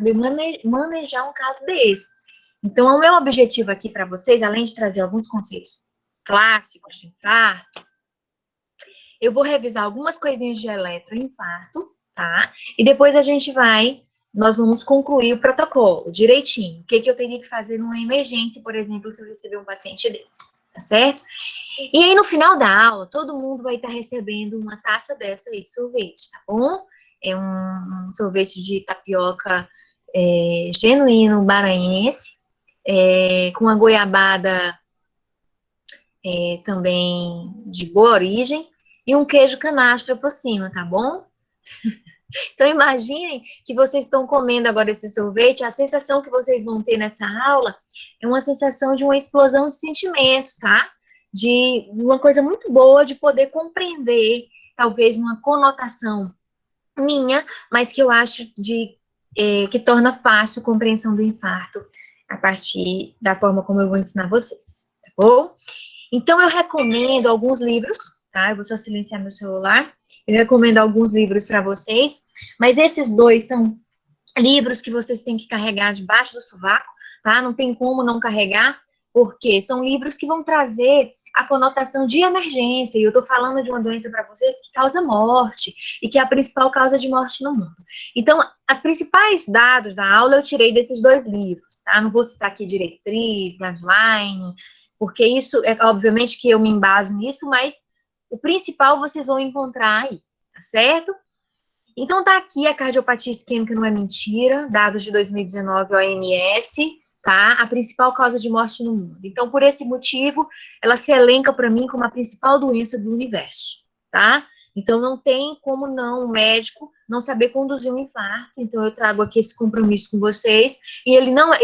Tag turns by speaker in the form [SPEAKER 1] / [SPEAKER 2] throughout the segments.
[SPEAKER 1] saber manejar um caso desse. Então, o meu objetivo aqui para vocês, além de trazer alguns conceitos clássicos de infarto, eu vou revisar algumas coisinhas de eletroinfarto, tá? E depois nós vamos concluir o protocolo direitinho. O que eu teria que fazer numa emergência, por exemplo, se eu receber um paciente desse, tá certo? E aí, no final da aula, todo mundo vai estar recebendo uma taça dessa aí de sorvete, tá bom? É um sorvete de tapioca genuíno maranhense, com a goiabada também de boa origem, e um queijo canastra por cima, tá bom? Então, imaginem que vocês estão comendo agora esse sorvete, a sensação que vocês vão ter nessa aula é uma sensação de uma explosão de sentimentos, tá? De uma coisa muito boa de poder compreender, talvez uma conotação minha, mas que eu acho que torna fácil a compreensão do infarto a partir da forma como eu vou ensinar vocês, tá bom? Então, eu recomendo alguns livros, tá? Eu vou só silenciar meu celular. Eu recomendo alguns livros para vocês, mas esses dois são livros que vocês têm que carregar debaixo do sovaco, tá? Não tem como não carregar, porque são livros que vão trazer a conotação de emergência, e eu tô falando de uma doença para vocês que causa morte, e que é a principal causa de morte no mundo. Então, os principais dados da aula eu tirei desses dois livros, tá? Não vou citar aqui diretriz, guideline, porque isso, obviamente que eu me embaso nisso, mas o principal vocês vão encontrar aí, tá certo? Então, tá aqui a cardiopatia isquêmica não é mentira, dados de 2019 OMS, tá? A principal causa de morte no mundo. Então, por esse motivo, ela se elenca para mim como a principal doença do universo, tá? Então, não tem como não um médico não saber conduzir um infarto. Então, eu trago aqui esse compromisso com vocês. E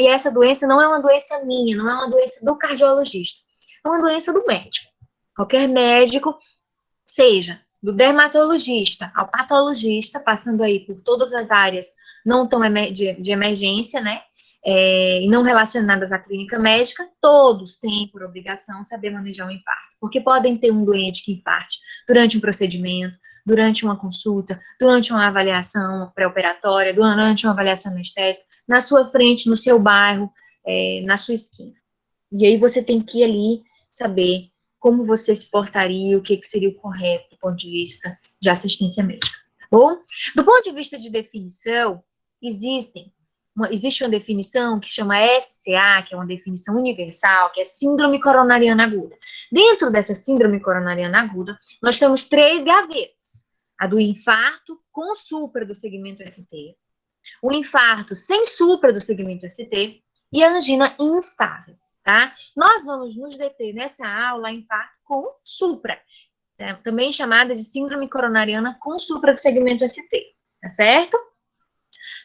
[SPEAKER 1] essa doença não é uma doença minha, não é uma doença do cardiologista, é uma doença do médico. Qualquer médico, seja do dermatologista ao patologista, passando aí por todas as áreas não tão de emergência, né? E não relacionadas à clínica médica, todos têm por obrigação saber manejar um infarto, porque podem ter um doente que infarte durante um procedimento, durante uma consulta, durante uma avaliação pré-operatória, durante uma avaliação anestésica, na sua frente, no seu bairro, na sua esquina. E aí você tem que ir ali saber como você se portaria, o que seria o correto do ponto de vista de assistência médica, tá bom? Do ponto de vista de definição, existe uma definição que chama SCA, que é uma definição universal, que é síndrome coronariana aguda. Dentro dessa síndrome coronariana aguda, nós temos 3 gavetas. A do infarto com supra do segmento ST, o infarto sem supra do segmento ST e a angina instável. Tá? Nós vamos nos deter nessa aula em infarto com supra, tá? Também chamada de síndrome coronariana com supra do segmento ST, tá certo?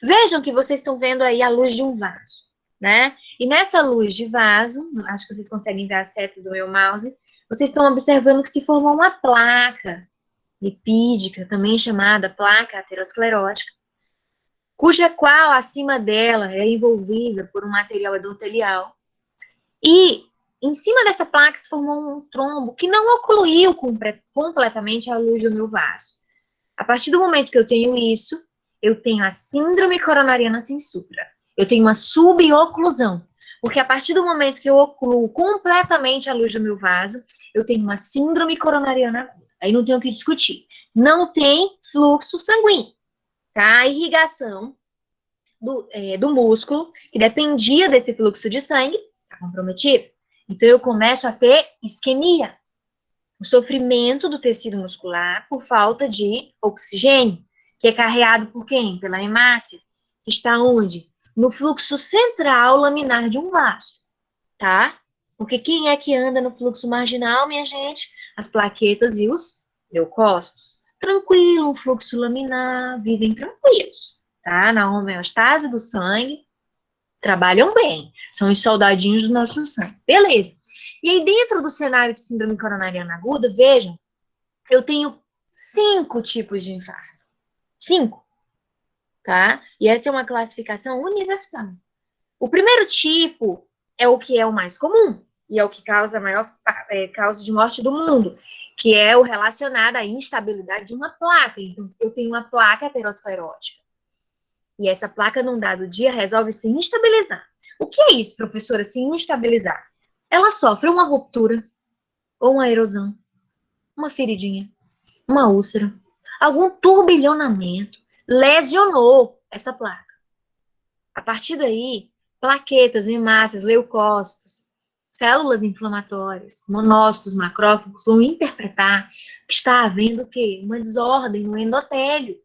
[SPEAKER 1] Vejam que vocês estão vendo aí a luz de um vaso, né? E nessa luz de vaso, acho que vocês conseguem ver a seta do meu mouse, vocês estão observando que se formou uma placa lipídica, também chamada placa aterosclerótica, cuja qual acima dela é envolvida por um material endotelial. E em cima dessa placa se formou um trombo que não ocluiu completamente a luz do meu vaso. A partir do momento que eu tenho isso, eu tenho a síndrome coronariana sem supra. Eu tenho uma suboclusão. Porque a partir do momento que eu ocluo completamente a luz do meu vaso, eu tenho uma síndrome coronariana aguda. Aí não tem o que discutir. Não tem fluxo sanguíneo. Tá? A irrigação do músculo, que dependia desse fluxo de sangue, comprometido. Então, eu começo a ter isquemia, o sofrimento do tecido muscular por falta de oxigênio, que é carreado por quem? Pela hemácia, que está onde? No fluxo central laminar de um vaso, tá? Porque quem é que anda no fluxo marginal, minha gente? As plaquetas e os leucócitos. Tranquilo, um fluxo laminar, vivem tranquilos, tá? Na homeostase do sangue, trabalham bem, são os soldadinhos do nosso sangue. Beleza. E aí, dentro do cenário de síndrome coronariana aguda, vejam, eu tenho 5 tipos de infarto. 5, tá? E essa é uma classificação universal. O primeiro tipo é o que é o mais comum, e é o que causa a maior causa de morte do mundo, que é o relacionado à instabilidade de uma placa. Então, eu tenho uma placa aterosclerótica. E essa placa, num dado dia, resolve se instabilizar. O que é isso, professora, se instabilizar? Ela sofre uma ruptura, ou uma erosão, uma feridinha, uma úlcera, algum turbilhonamento, lesionou essa placa. A partir daí, plaquetas, hemácias, leucócitos, células inflamatórias, monócitos, macrófagos vão interpretar que está havendo o quê? Uma desordem no endotélio.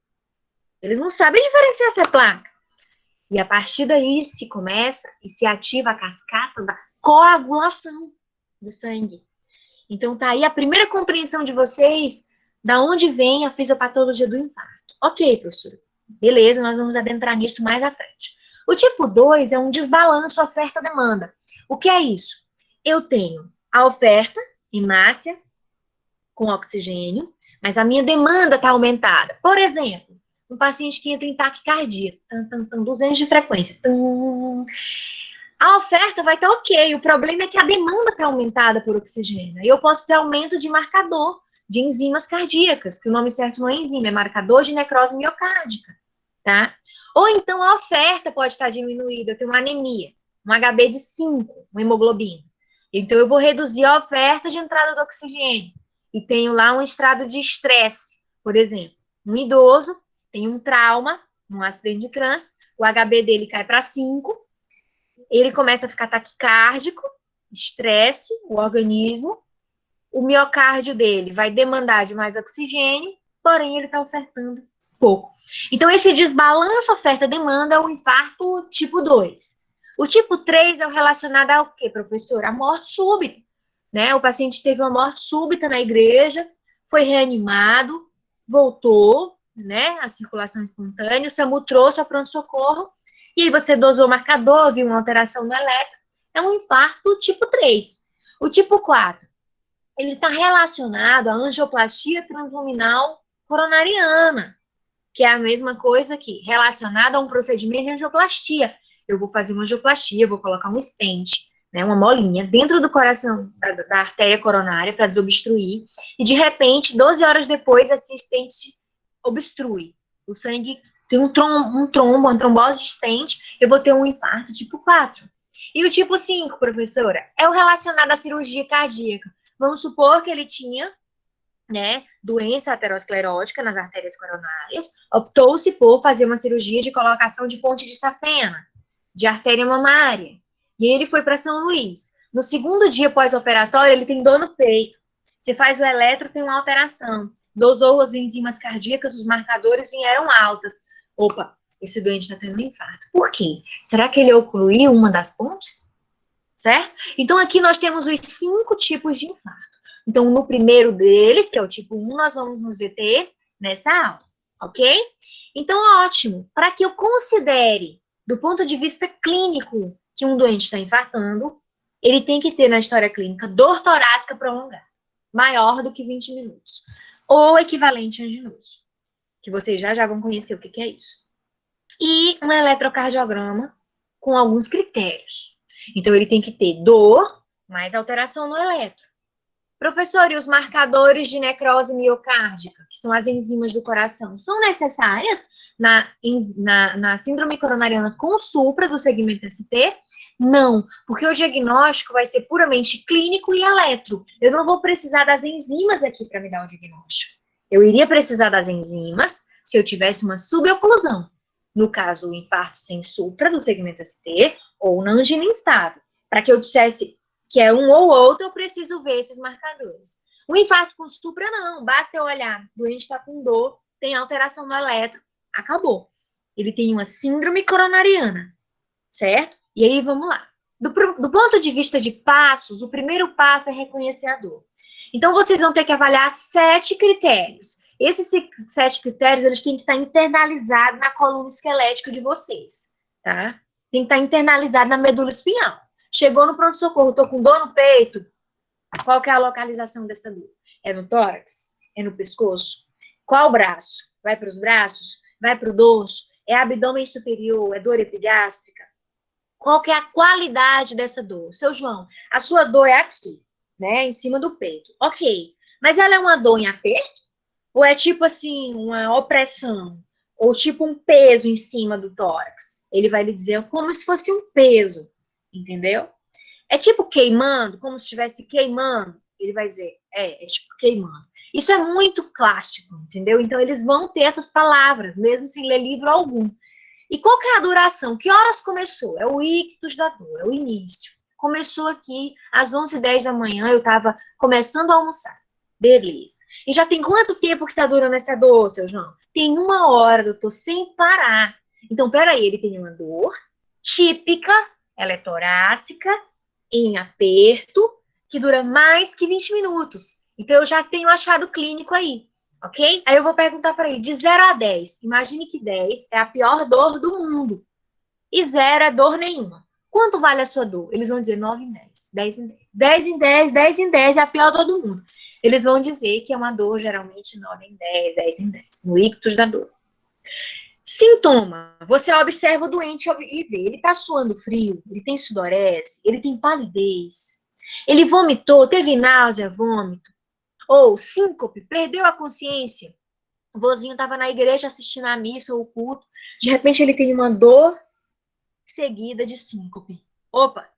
[SPEAKER 1] Eles não sabem diferenciar essa placa. E a partir daí se começa e se ativa a cascata da coagulação do sangue. Então tá aí a primeira compreensão de vocês da onde vem a fisiopatologia do infarto. Ok, professor. Beleza, nós vamos adentrar nisso mais à frente. O tipo 2 é um desbalanço oferta-demanda. O que é isso? Eu tenho a oferta, hemácia, com oxigênio, mas a minha demanda está aumentada. Por exemplo, um paciente que entra em taquicardia, 200 de frequência. A oferta vai estar ok, o problema é que a demanda está aumentada por oxigênio. E eu posso ter aumento de marcador de enzimas cardíacas, que o nome certo não é enzima, é marcador de necrose miocárdica, tá? Ou então a oferta pode estar diminuída, eu tenho uma anemia, um HB de 5, uma hemoglobina. Então eu vou reduzir a oferta de entrada do oxigênio. E tenho lá um estado de estresse, por exemplo. Um idoso tem um trauma, um acidente de trânsito, o HB dele cai para 5, ele começa a ficar taquicárdico, estresse, o organismo, o miocárdio dele vai demandar de mais oxigênio, porém ele está ofertando pouco. Então, esse desbalanço oferta-demanda é o infarto tipo 2. O tipo 3 é o relacionado ao quê, professor? A morte súbita. Né? O paciente teve uma morte súbita na igreja, foi reanimado, voltou, né, a circulação espontânea, o SAMU trouxe ao pronto-socorro, e aí você dosou o marcador, viu uma alteração no eletro, é um infarto tipo 3. O tipo 4, ele está relacionado à angioplastia transluminal coronariana, que é a mesma coisa que relacionada a um procedimento de angioplastia. Eu vou fazer uma angioplastia, vou colocar um stent, né, uma molinha, dentro do coração, da artéria coronária para desobstruir, e de repente, 12 horas depois, esse stent obstrui. O sangue tem um trombo, uma trombose de stent, eu vou ter um infarto tipo 4. E o tipo 5, professora, é o relacionado à cirurgia cardíaca. Vamos supor que ele tinha, né, doença aterosclerótica nas artérias coronárias, optou-se por fazer uma cirurgia de colocação de ponte de safena, de artéria mamária, e ele foi para São Luís. No segundo dia pós-operatório, ele tem dor no peito. Você faz o eletro, tem uma alteração. Dosou as enzimas cardíacas, os marcadores vieram altas. Opa, esse doente está tendo um infarto. Por quê? Será que ele ocluiu uma das pontes? Certo? Então, aqui nós temos os 5 tipos de infarto. Então, no primeiro deles, que é o tipo 1, nós vamos nos deter nessa aula, ok? Então, ótimo. Para que eu considere, do ponto de vista clínico, que um doente está infartando, ele tem que ter na história clínica dor torácica prolongada, maior do que 20 minutos, ou equivalente anginoso, que vocês já vão conhecer o que é isso. E um eletrocardiograma com alguns critérios. Então, ele tem que ter dor, mais alteração no eletro. Professor, e os marcadores de necrose miocárdica, que são as enzimas do coração, são necessárias na síndrome coronariana com supra do segmento ST? Não, porque o diagnóstico vai ser puramente clínico e eletro. Eu não vou precisar das enzimas aqui para me dar o diagnóstico. Eu iria precisar das enzimas se eu tivesse uma suboclusão. No caso, o infarto sem supra do segmento ST ou na angina instável. Para que eu dissesse que é um ou outro, eu preciso ver esses marcadores. O infarto com supra, não. Basta eu olhar, o doente está com dor, tem alteração no eletro, acabou. Ele tem uma síndrome coronariana, certo? E aí, vamos lá. Do ponto de vista de passos, o primeiro passo é reconhecer a dor. Então, vocês vão ter que avaliar 7 critérios. Esses 7 critérios, eles têm que estar internalizados na coluna esquelética de vocês, tá? Tem que estar internalizado na medula espinhal. Chegou no pronto-socorro, tô com dor no peito. Qual que é a localização dessa dor? É no tórax? É no pescoço? Qual braço? Vai para os braços? Vai para o dorso? É abdômen superior? É dor epigástrica? Qual que é a qualidade dessa dor? Seu João, a sua dor é aqui, né? Em cima do peito. Ok. Mas ela é uma dor em aperto? Ou é tipo assim, uma opressão? ou tipo um peso em cima do tórax. Ele vai lhe dizer como se fosse um peso, entendeu? É tipo queimando, como se estivesse queimando. Ele vai dizer, é tipo queimando. Isso é muito clássico, entendeu? Então eles vão ter essas palavras, mesmo sem ler livro algum. E qual que é a duração? Que horas começou? É o ictus da dor, é o início. Começou aqui às 11h10 da manhã, eu estava começando a almoçar. Beleza. E já tem quanto tempo que está durando essa dor, seu João? Tem 1 hora, doutor, sem parar. Então, peraí, ele tem uma dor típica, ela é torácica, em aperto, que dura mais que 20 minutos. Então, eu já tenho achado clínico aí, ok? Aí eu vou perguntar para ele, de 0 a 10, imagine que 10 é a pior dor do mundo, e 0 é dor nenhuma. Quanto vale a sua dor? Eles vão dizer 9 em 10, 10 em 10, 10 em 10, 10 em 10 é a pior dor do mundo. Eles vão dizer que é uma dor geralmente 9 em 10, 10 em 10, no ictus da dor. Sintoma, você observa o doente e vê, ele está suando frio, ele tem sudorese, ele tem palidez, ele vomitou, teve náusea, vômito, ou síncope, perdeu a consciência. O vozinho estava na igreja assistindo a missa ou o culto, de repente ele tem uma dor seguida de síncope. Opa,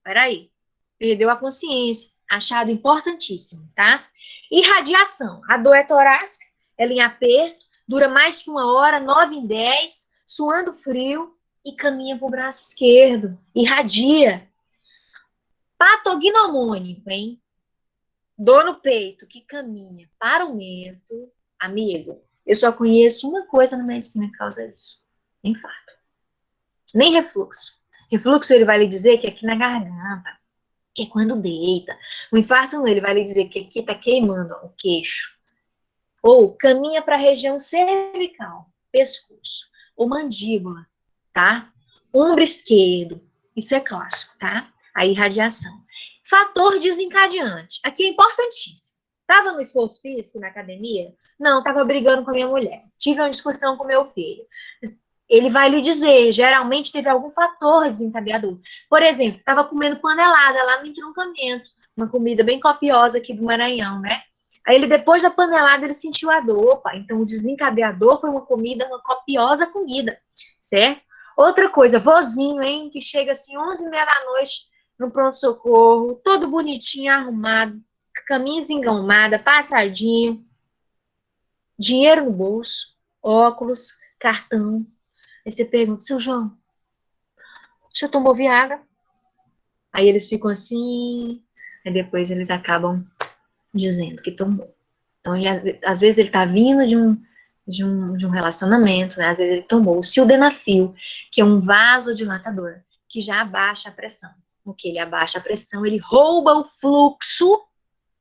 [SPEAKER 1] peraí, perdeu a consciência, achado importantíssimo, tá? Irradiação, a dor é torácica, ela em aperto, dura mais que 1 hora, 9 em 10, suando frio e caminha para o braço esquerdo, irradia. Patognomônico, hein? Dor no peito que caminha para o mento, amigo, eu só conheço uma coisa na medicina que causa isso: infarto. Nem refluxo. Refluxo ele vai lhe dizer que é aqui na garganta, que é quando deita. O infarto não, ele vai lhe dizer que aqui tá queimando ó, o queixo. Ou caminha para a região cervical, pescoço, ou mandíbula, tá? Ombro esquerdo, isso é clássico, tá? A irradiação. Fator desencadeante, aqui é importantíssimo. Tava no esforço físico na academia? Não, tava brigando com a minha mulher. Tive uma discussão com meu filho. Ele vai lhe dizer, geralmente teve algum fator desencadeador. Por exemplo, estava comendo panelada lá no entroncamento, uma comida bem copiosa aqui do Maranhão, né? Aí ele, depois da panelada, ele sentiu a dor, opa, então o desencadeador foi uma comida, uma copiosa comida, certo? Outra coisa, vozinho, hein, que chega assim 11h30 da noite no pronto-socorro, todo bonitinho, arrumado, camisa engomada, passadinho, dinheiro no bolso, óculos, cartão. Aí você pergunta, seu João, você tomou Viagra? Aí eles ficam assim, aí depois eles acabam dizendo que tomou. Então, às vezes ele está vindo de um relacionamento, né? Às vezes ele tomou o sildenafil, que é um vasodilatador, que já abaixa a pressão. O que ele abaixa a pressão, ele rouba o fluxo,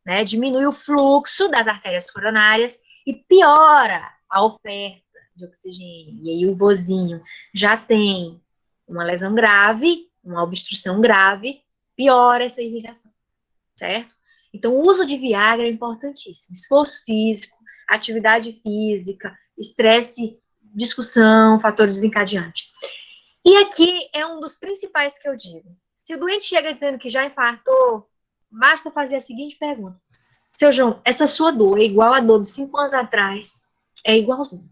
[SPEAKER 1] né? Diminui o fluxo das artérias coronárias e piora a oferta de oxigênio. E aí o vozinho já tem uma lesão grave, uma obstrução grave, piora essa irrigação, certo? Então, o uso de Viagra é importantíssimo. Esforço físico, atividade física, estresse, discussão, fator desencadeante. E aqui é um dos principais que eu digo. Se o doente chega dizendo que já infartou, basta fazer a seguinte pergunta: seu João, essa sua dor é igual à dor de 5 anos atrás? É igualzinho.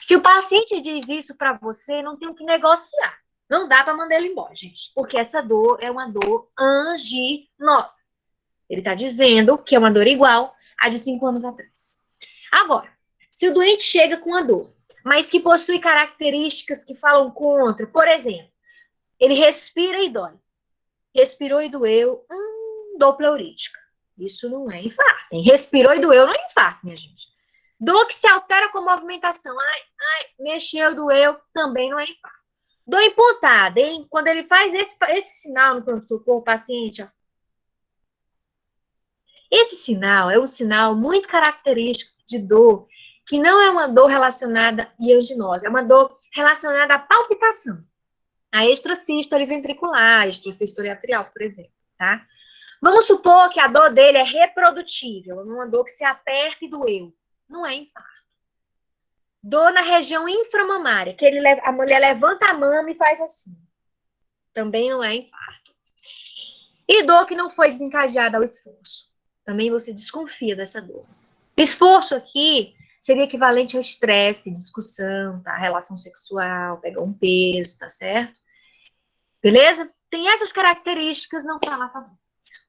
[SPEAKER 1] Se o paciente diz isso para você, não tem o que negociar. Não dá para mandar ele embora, gente, porque essa dor é uma dor anginosa. Ele está dizendo que é uma dor igual à de 5 anos atrás. Agora, se o doente chega com a dor, mas que possui características que falam contra, por exemplo, ele respira e dói. Respirou e doeu, dor pleurítica. Isso não é infarto. Hein? Respirou e doeu não é infarto, minha gente. Dor que se altera com movimentação. Ai, mexeu, doeu, também não é infarto. Dor imputada, hein? Quando ele faz esse sinal no pronto-socorro, o paciente, ó, esse sinal é um sinal muito característico de dor, que não é uma dor relacionada à angiose, é uma dor relacionada à palpitação, a extrasístole ventricular, extrasístole atrial, por exemplo, tá? Vamos supor que a dor dele é reprodutível, uma dor que se aperta e doeu. Não é infarto. Dor na região inframamária, que a mulher levanta a mama e faz assim. Também não é infarto. E dor que não foi desencadeada ao esforço. Também você desconfia dessa dor. Esforço aqui seria equivalente ao estresse, discussão, tá? Relação sexual, pegar um peso, tá certo? Beleza? Tem essas características, não fala a favor.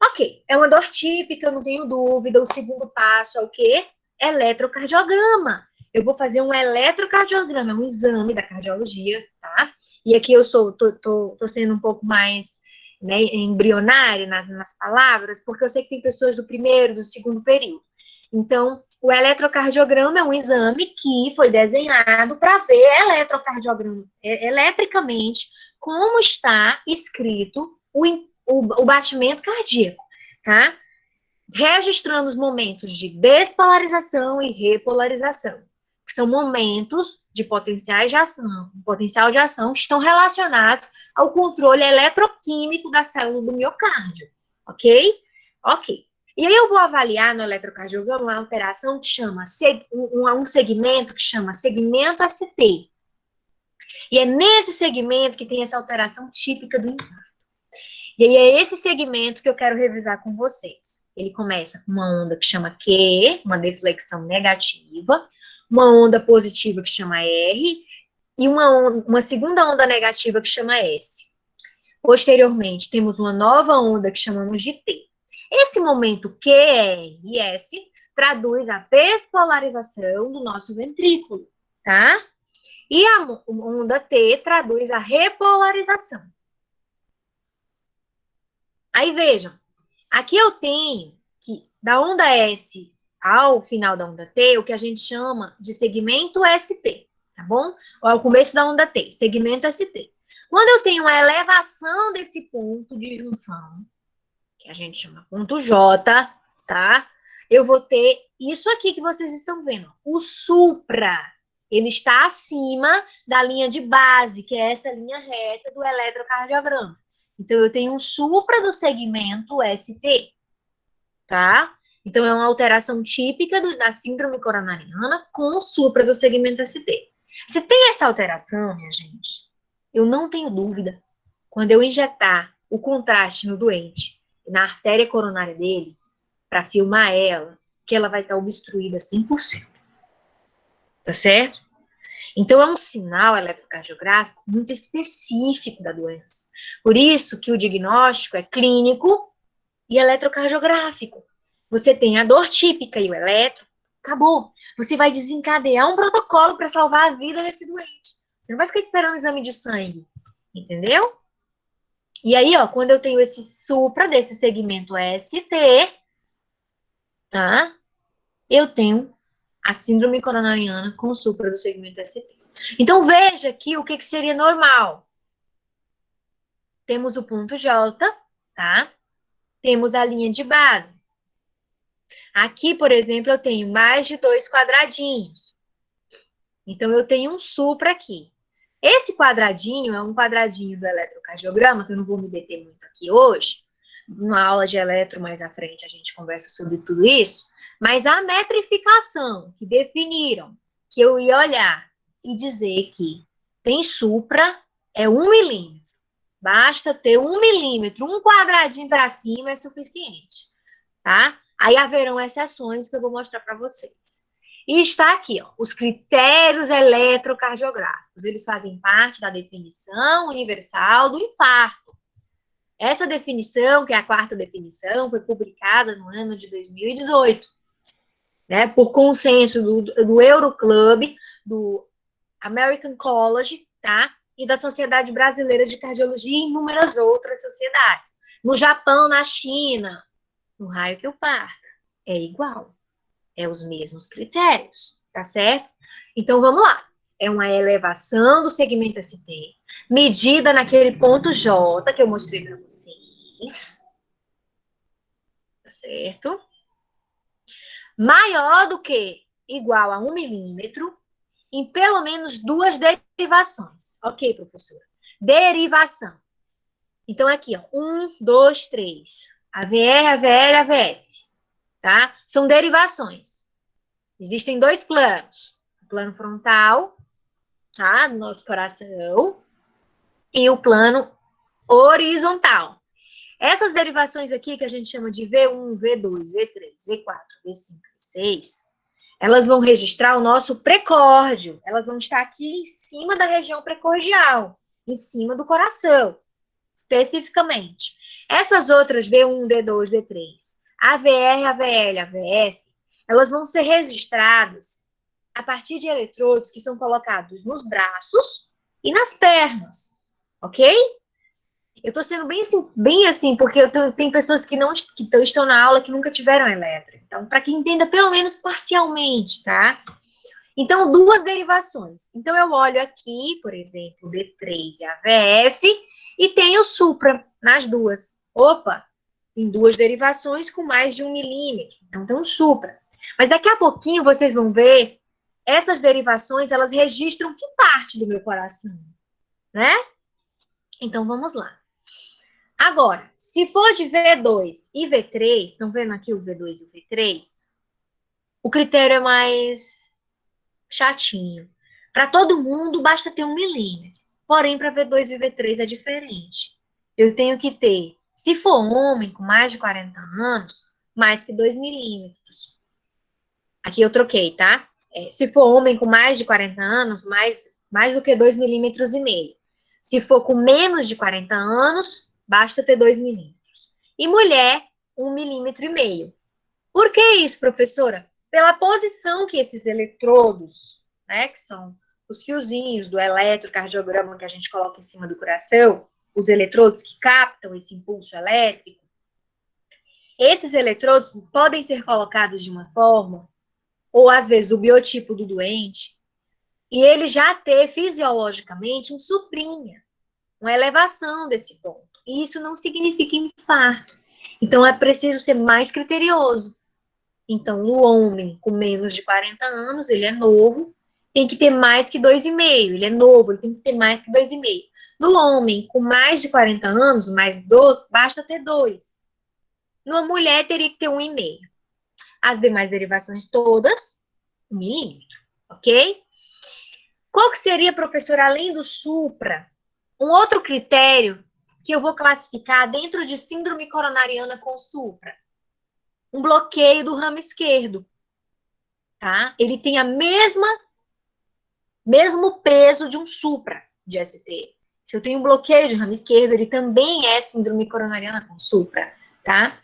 [SPEAKER 1] Ok, é uma dor típica, eu não tenho dúvida. O segundo passo é o quê? Eletrocardiograma. Eu vou fazer um eletrocardiograma, um exame da cardiologia, tá? E aqui eu tô sendo um pouco mais, né, embrionária nas palavras, porque eu sei que tem pessoas do primeiro, do segundo período. Então, o eletrocardiograma é um exame que foi desenhado para ver eletricamente como está escrito o batimento cardíaco, tá? Registrando os momentos de despolarização e repolarização, que são momentos de potencial de ação que estão relacionados ao controle eletroquímico da célula do miocárdio, ok? Ok. E aí eu vou avaliar no eletrocardiograma uma alteração que chama, um segmento que chama segmento ST. E é nesse segmento que tem essa alteração típica do infarto. E aí é esse segmento que eu quero revisar com vocês. Ele começa com uma onda que chama Q, uma deflexão negativa, uma onda positiva que chama R, e uma segunda onda negativa que chama S. Posteriormente, temos uma nova onda que chamamos de T. Esse momento Q, R e S traduz a despolarização do nosso ventrículo, tá? E a onda T traduz a repolarização. Aí vejam, aqui eu tenho que da onda S ao final da onda T, o que a gente chama de segmento ST, tá bom? Ou ao começo da onda T, segmento ST. Quando eu tenho uma elevação desse ponto de junção, que a gente chama ponto J, tá? Eu vou ter isso aqui que vocês estão vendo, o supra. Ele está acima da linha de base, que é essa linha reta do eletrocardiograma. Então, eu tenho um supra do segmento ST, tá? Então, é uma alteração típica da síndrome coronariana com o supra do segmento ST. Se tem essa alteração, minha gente, eu não tenho dúvida, quando eu injetar o contraste no doente, na artéria coronária dele, para filmar ela, que ela vai estar obstruída 100%. Tá certo? Então, é um sinal eletrocardiográfico muito específico da doença. Por isso que o diagnóstico é clínico e eletrocardiográfico. Você tem a dor típica e o eletro, acabou. Você vai desencadear um protocolo para salvar a vida desse doente. Você não vai ficar esperando um exame de sangue, entendeu? E aí, ó, quando eu tenho esse supra desse segmento ST, tá? Eu tenho a síndrome coronariana com supra do segmento ST. Então, veja aqui o que seria normal. Temos o ponto J, tá? Temos a linha de base. Aqui, por exemplo, eu tenho mais de 2 quadradinhos. Então, eu tenho um supra aqui. Esse quadradinho é um quadradinho do eletrocardiograma, que eu não vou me deter muito aqui hoje. Numa aula de eletro mais à frente, a gente conversa sobre tudo isso. Mas a metrificação que definiram, que eu ia olhar e dizer que tem supra, é 1 milímetro. Basta ter 1 milímetro, um quadradinho para cima é suficiente, tá? Aí haverão exceções que eu vou mostrar para vocês. E está aqui, ó, os critérios eletrocardiográficos. Eles fazem parte da definição universal do infarto. Essa definição, que é a quarta definição, foi publicada no ano de 2018, né, por consenso do Euroclub, do American College, tá? E da Sociedade Brasileira de Cardiologia e inúmeras outras sociedades. No Japão, na China, no raio que eu parta, é igual. É os mesmos critérios, tá certo? Então, vamos lá. É uma elevação do segmento ST, medida naquele ponto J que eu mostrei para vocês, tá certo? Maior do que igual a 1 milímetro, em pelo menos 2 derivações. Ok, professora? Derivação. Então, aqui, ó, 1, 2, 3. AVR, AVL, AVF. Tá? São derivações. Existem 2 planos. O plano frontal, tá? Do nosso coração. E o plano horizontal. Essas derivações aqui, que a gente chama de V1, V2, V3, V4, V5, V6, Elas vão registrar o nosso precórdio. Elas vão estar aqui em cima da região precordial, em cima do coração, especificamente. Essas outras, D1, D2, D3, AVR, AVL, AVF, elas vão ser registradas a partir de eletrodos que são colocados nos braços e nas pernas, ok? Eu estou sendo bem assim, porque tem pessoas que não que estão na aula que nunca tiveram eletro. Então, para que entenda pelo menos parcialmente, tá? Então, duas derivações. Então, eu olho aqui, por exemplo, D3 e AVF, e tenho supra nas duas. Opa, tem duas derivações com mais de 1 milímetro. Então, tem um supra. Mas daqui a pouquinho vocês vão ver, essas derivações, elas registram que parte do meu coração, né? Então, vamos lá. Agora, se for de V2 e V3, estão vendo aqui o V2 e o V3? O critério é mais chatinho. Para todo mundo, basta ter 1 milímetro. Porém, para V2 e V3 é diferente. Eu tenho que ter, se for homem com mais de 40 anos, mais que 2 milímetros. Aqui eu troquei, tá? Se for homem com mais de 40 anos, mais do que 2,5 milímetros. Se for com menos de 40 anos, basta ter 2 milímetros. E mulher, 1,5 milímetro. Por que isso, professora? Pela posição que esses eletrodos, né, que são os fiozinhos do eletrocardiograma que a gente coloca em cima do coração, os eletrodos que captam esse impulso elétrico, esses eletrodos podem ser colocados de uma forma, ou às vezes o biotipo do doente, e ele já ter fisiologicamente um suprinha, uma elevação desse ponto. E isso não significa infarto. Então é preciso ser mais criterioso. Então, o homem com menos de 40 anos, ele é novo, tem que ter mais que 2,5. Ele é novo, ele tem que ter mais que 2,5. No homem com mais de 40 anos, mais 2, basta ter 2. Numa mulher, teria que ter 1,5. As demais derivações todas, 1 milímetro, ok? Qual que seria, professor, além do supra, um outro critério que eu vou classificar dentro de síndrome coronariana com supra? Um bloqueio do ramo esquerdo, tá? Ele tem mesmo peso de um supra de ST. Se eu tenho um bloqueio de ramo esquerdo, ele também é síndrome coronariana com supra, tá?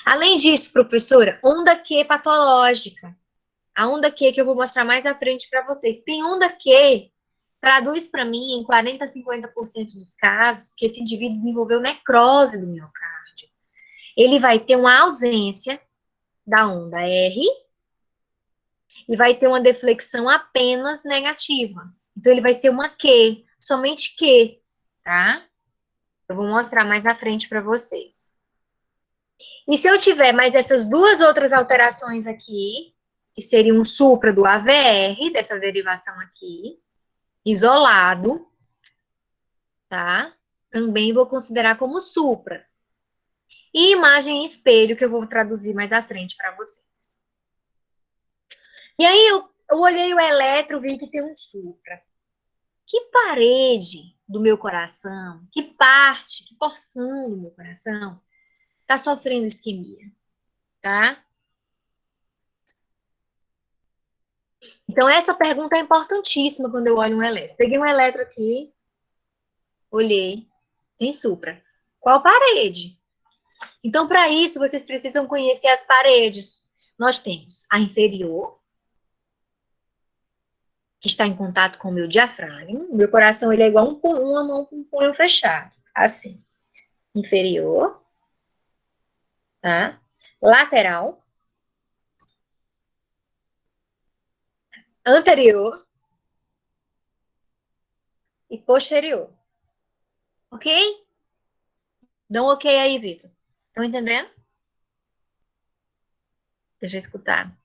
[SPEAKER 1] Além disso, professora, onda Q patológica. A onda Q que eu vou mostrar mais à frente para vocês. Tem onda Q, traduz para mim, em 40% a 50% dos casos, que esse indivíduo desenvolveu necrose do miocárdio. Ele vai ter uma ausência da onda R e vai ter uma deflexão apenas negativa. Então, ele vai ser uma Q, somente Q, tá? Eu vou mostrar mais à frente para vocês. E se eu tiver mais essas duas outras alterações aqui, que seria um supra do AVR, dessa derivação aqui, isolado, tá? Também vou considerar como supra. E imagem em espelho, que eu vou traduzir mais à frente para vocês. E aí, eu olhei o eletro, vi que tem um supra. Que parede do meu coração, que parte, que porção do meu coração está sofrendo isquemia, tá? Então, essa pergunta é importantíssima quando eu olho um eletro. Peguei um eletro aqui, olhei, tem supra. Qual parede? Então, para isso, vocês precisam conhecer as paredes. Nós temos a inferior, que está em contato com o meu diafragma. O meu coração ele é igual uma mão com um punho fechado, assim. Inferior, tá? Lateral, anterior e posterior. Ok? Dá um ok aí, Vitor. Estão entendendo? Deixa eu escutar.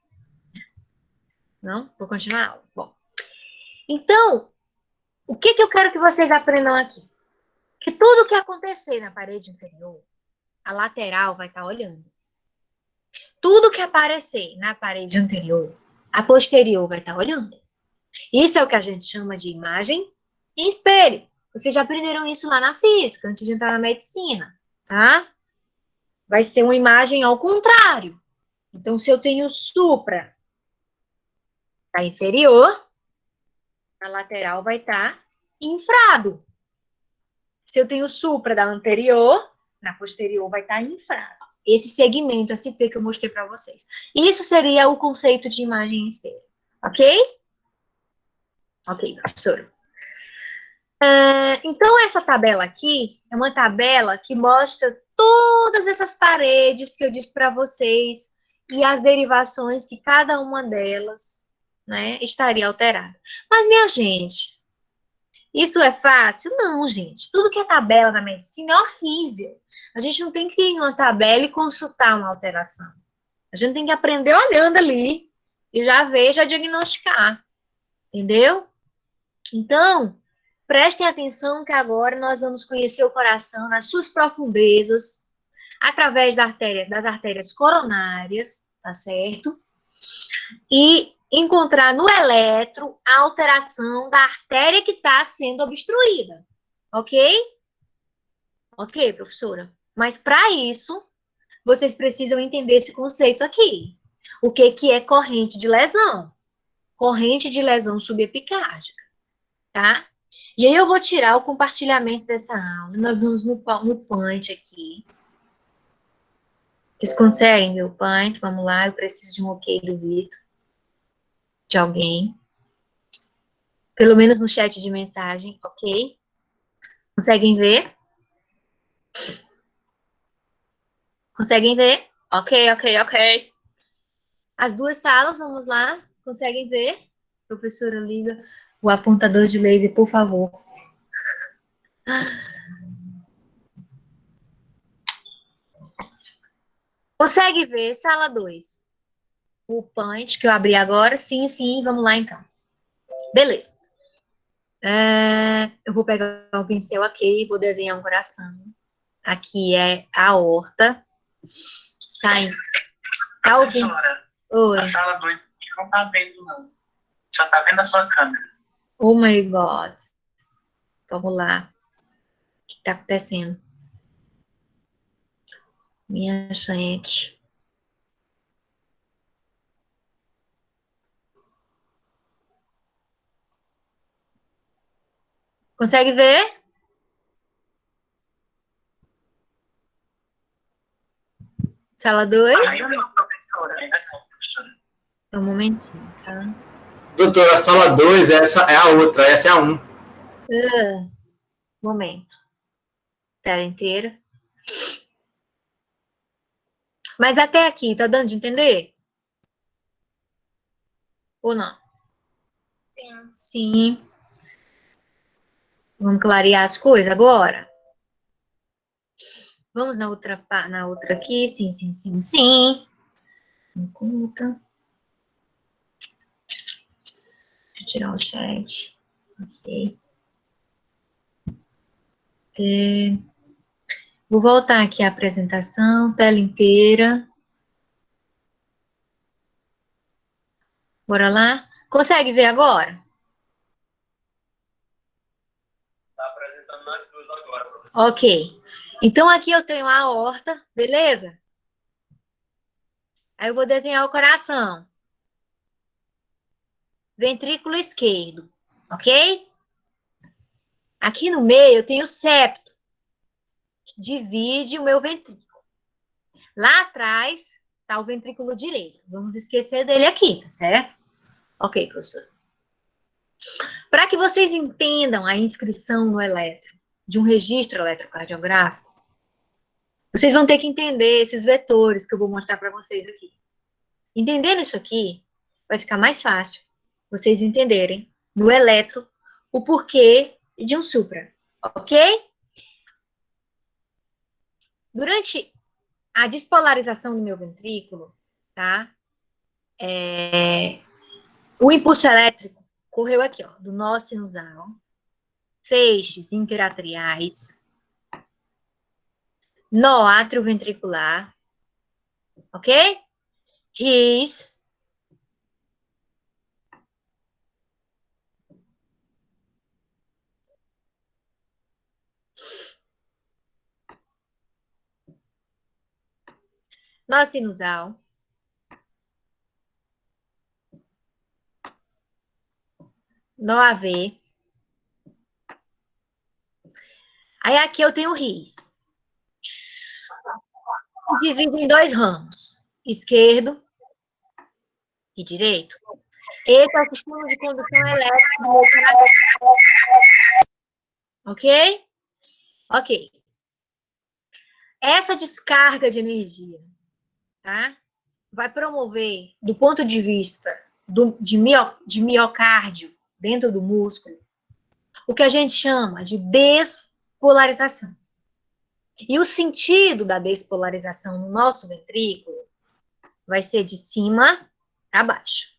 [SPEAKER 1] Não? Vou continuar? Bom. Então, o que eu quero que vocês aprendam aqui? Que tudo que acontecer na parede inferior, a lateral vai estar olhando. Tudo que aparecer na parede anterior, a posterior vai estar olhando. Isso é o que a gente chama de imagem em espelho. Vocês já aprenderam isso lá na física, antes de entrar na medicina, tá? Vai ser uma imagem ao contrário. Então, se eu tenho supra Está inferior, a lateral vai estar infrado. Se eu tenho supra da anterior, na posterior vai estar infrado. Esse segmento ST que eu mostrei para vocês. Isso seria o conceito de imagem em espelho. Ok? Ok, professora. Então, essa tabela aqui é uma tabela que mostra todas essas paredes que eu disse para vocês e as derivações que cada uma delas, né, estaria alterada. Mas, minha gente, isso é fácil? Não, gente. Tudo que é tabela na medicina é horrível. A gente não tem que ir em uma tabela e consultar uma alteração. A gente tem que aprender olhando ali e já ver, já diagnosticar. Entendeu? Então, prestem atenção que agora nós vamos conhecer o coração nas suas profundezas, através das artérias coronárias, tá certo? E encontrar no eletro a alteração da artéria que está sendo obstruída, ok? Ok, professora. Mas para isso, vocês precisam entender esse conceito aqui. O que, que é corrente de lesão? Corrente de lesão subepicárdica, tá? E aí eu vou tirar o compartilhamento dessa aula. Nós vamos no Paint aqui. Vocês conseguem ver o Paint? Vamos lá, eu preciso de um ok do Vitor. De alguém. Pelo menos no chat de mensagem, ok? Conseguem ver? Conseguem ver? Ok, ok, ok. As duas salas, vamos lá. Conseguem ver? Professora, liga o apontador de laser, por favor. Consegue ver? Sala 2. O Paint que eu abri agora. Sim, sim, vamos lá então. Beleza. Eu vou pegar o pincel aqui e vou desenhar um coração. Aqui é a aorta. Sai. Tá ouvindo?
[SPEAKER 2] Professora,
[SPEAKER 1] Oi.
[SPEAKER 2] a sala 2 não tá vendo, não. Só tá vendo a sua câmera.
[SPEAKER 1] Oh my God. Vamos lá. O que tá acontecendo? Minha gente. Consegue ver? Sala 2?
[SPEAKER 2] Ainda não, professora. Ainda não, professora.
[SPEAKER 1] Um momentinho, tá?
[SPEAKER 3] Doutora, a sala 2, essa é a outra, essa é a 1.
[SPEAKER 1] Momento. Tela inteira. Mas até aqui, tá dando de entender? Ou não?
[SPEAKER 2] Sim.
[SPEAKER 1] Sim. Vamos clarear as coisas agora? Vamos na outra aqui. Sim, sim, sim, sim. Conta. Deixa eu tirar o chat. Ok. Vou voltar aqui à apresentação, tela inteira. Bora lá? Consegue ver agora?
[SPEAKER 2] Tá apresentando nós duas agora, professora.
[SPEAKER 1] Ok. Então, aqui eu tenho a aorta, beleza? Aí eu vou desenhar o coração. Ventrículo esquerdo, ok? Aqui no meio eu tenho o septo, que divide o meu ventrículo. Lá atrás está o ventrículo direito. Vamos esquecer dele aqui, tá certo? Ok, professor. Para que vocês entendam a inscrição no eletro, de um registro eletrocardiográfico, vocês vão ter que entender esses vetores que eu vou mostrar para vocês aqui. Entendendo isso aqui, vai ficar mais fácil vocês entenderem no eletro o porquê de um supra, ok? Durante a despolarização do meu ventrículo, tá? O impulso elétrico correu aqui, ó, do nó sinusal, feixes interatriais, nó atrioventricular, ok? Ris, nó sinusal, nó AV. Aí aqui eu tenho RIS. Divido em dois ramos, esquerdo e direito. Esse é o sistema de condução elétrica do meu coração. Ok? Ok. Essa descarga de energia, tá? Vai promover, do ponto de vista de miocárdio dentro do músculo, o que a gente chama de despolarização. E o sentido da despolarização no nosso ventrículo vai ser de cima para baixo.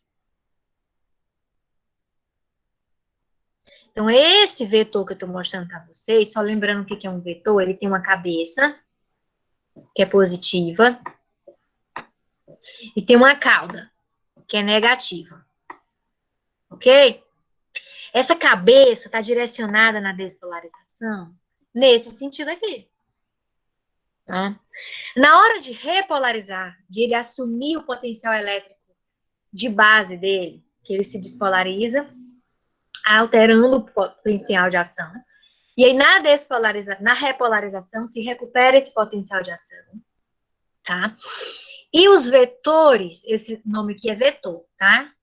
[SPEAKER 1] Então, esse vetor que eu estou mostrando para vocês, só lembrando o que é um vetor, ele tem uma cabeça, que é positiva, e tem uma cauda, que é negativa. Ok? Essa cabeça está direcionada na despolarização nesse sentido aqui. Tá? Na hora de repolarizar, de ele assumir o potencial elétrico de base dele, que ele se despolariza, alterando o potencial de ação. E aí, na repolarização, se recupera esse potencial de ação. Tá? E os vetores, esse nome aqui é vetor, tá?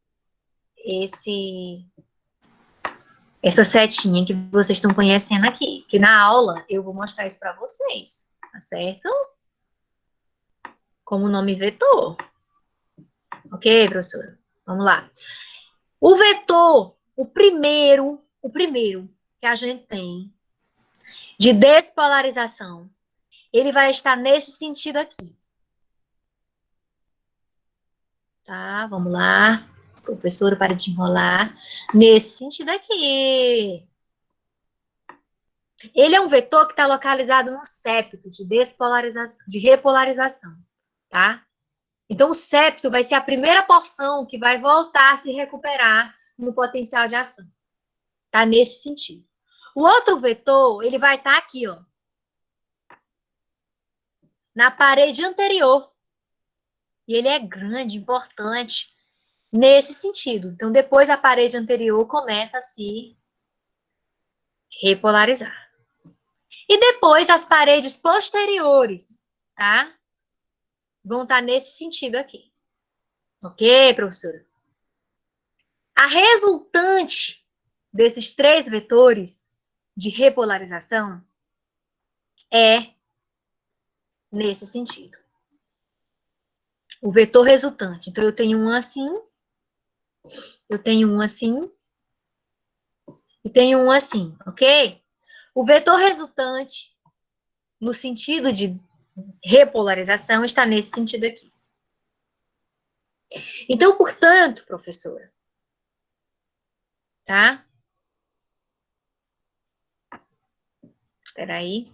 [SPEAKER 1] Essa setinha que vocês estão conhecendo aqui, que na aula eu vou mostrar isso para vocês, tá certo? Como nome vetor. Ok, professora? Vamos lá. O vetor, o primeiro que a gente tem de despolarização, ele vai estar nesse sentido aqui. Tá? Vamos lá. Professora, para de enrolar. Nesse sentido aqui. Ele é um vetor que está localizado no septo de despolarização, de repolarização, tá? Então, o septo vai ser a primeira porção que vai voltar a se recuperar no potencial de ação. Tá nesse sentido. O outro vetor, ele vai estar aqui, ó. Na parede anterior. E ele é grande, importante, nesse sentido. Então, depois a parede anterior começa a se repolarizar. E depois as paredes posteriores, tá? Vão estar nesse sentido aqui. Ok, professora? A resultante desses três vetores de repolarização é nesse sentido. O vetor resultante. Então, eu tenho um assim, eu tenho um assim, e tenho um assim, ok? O vetor resultante, no sentido de repolarização, está nesse sentido aqui. Então, portanto, professora, tá? Espera aí.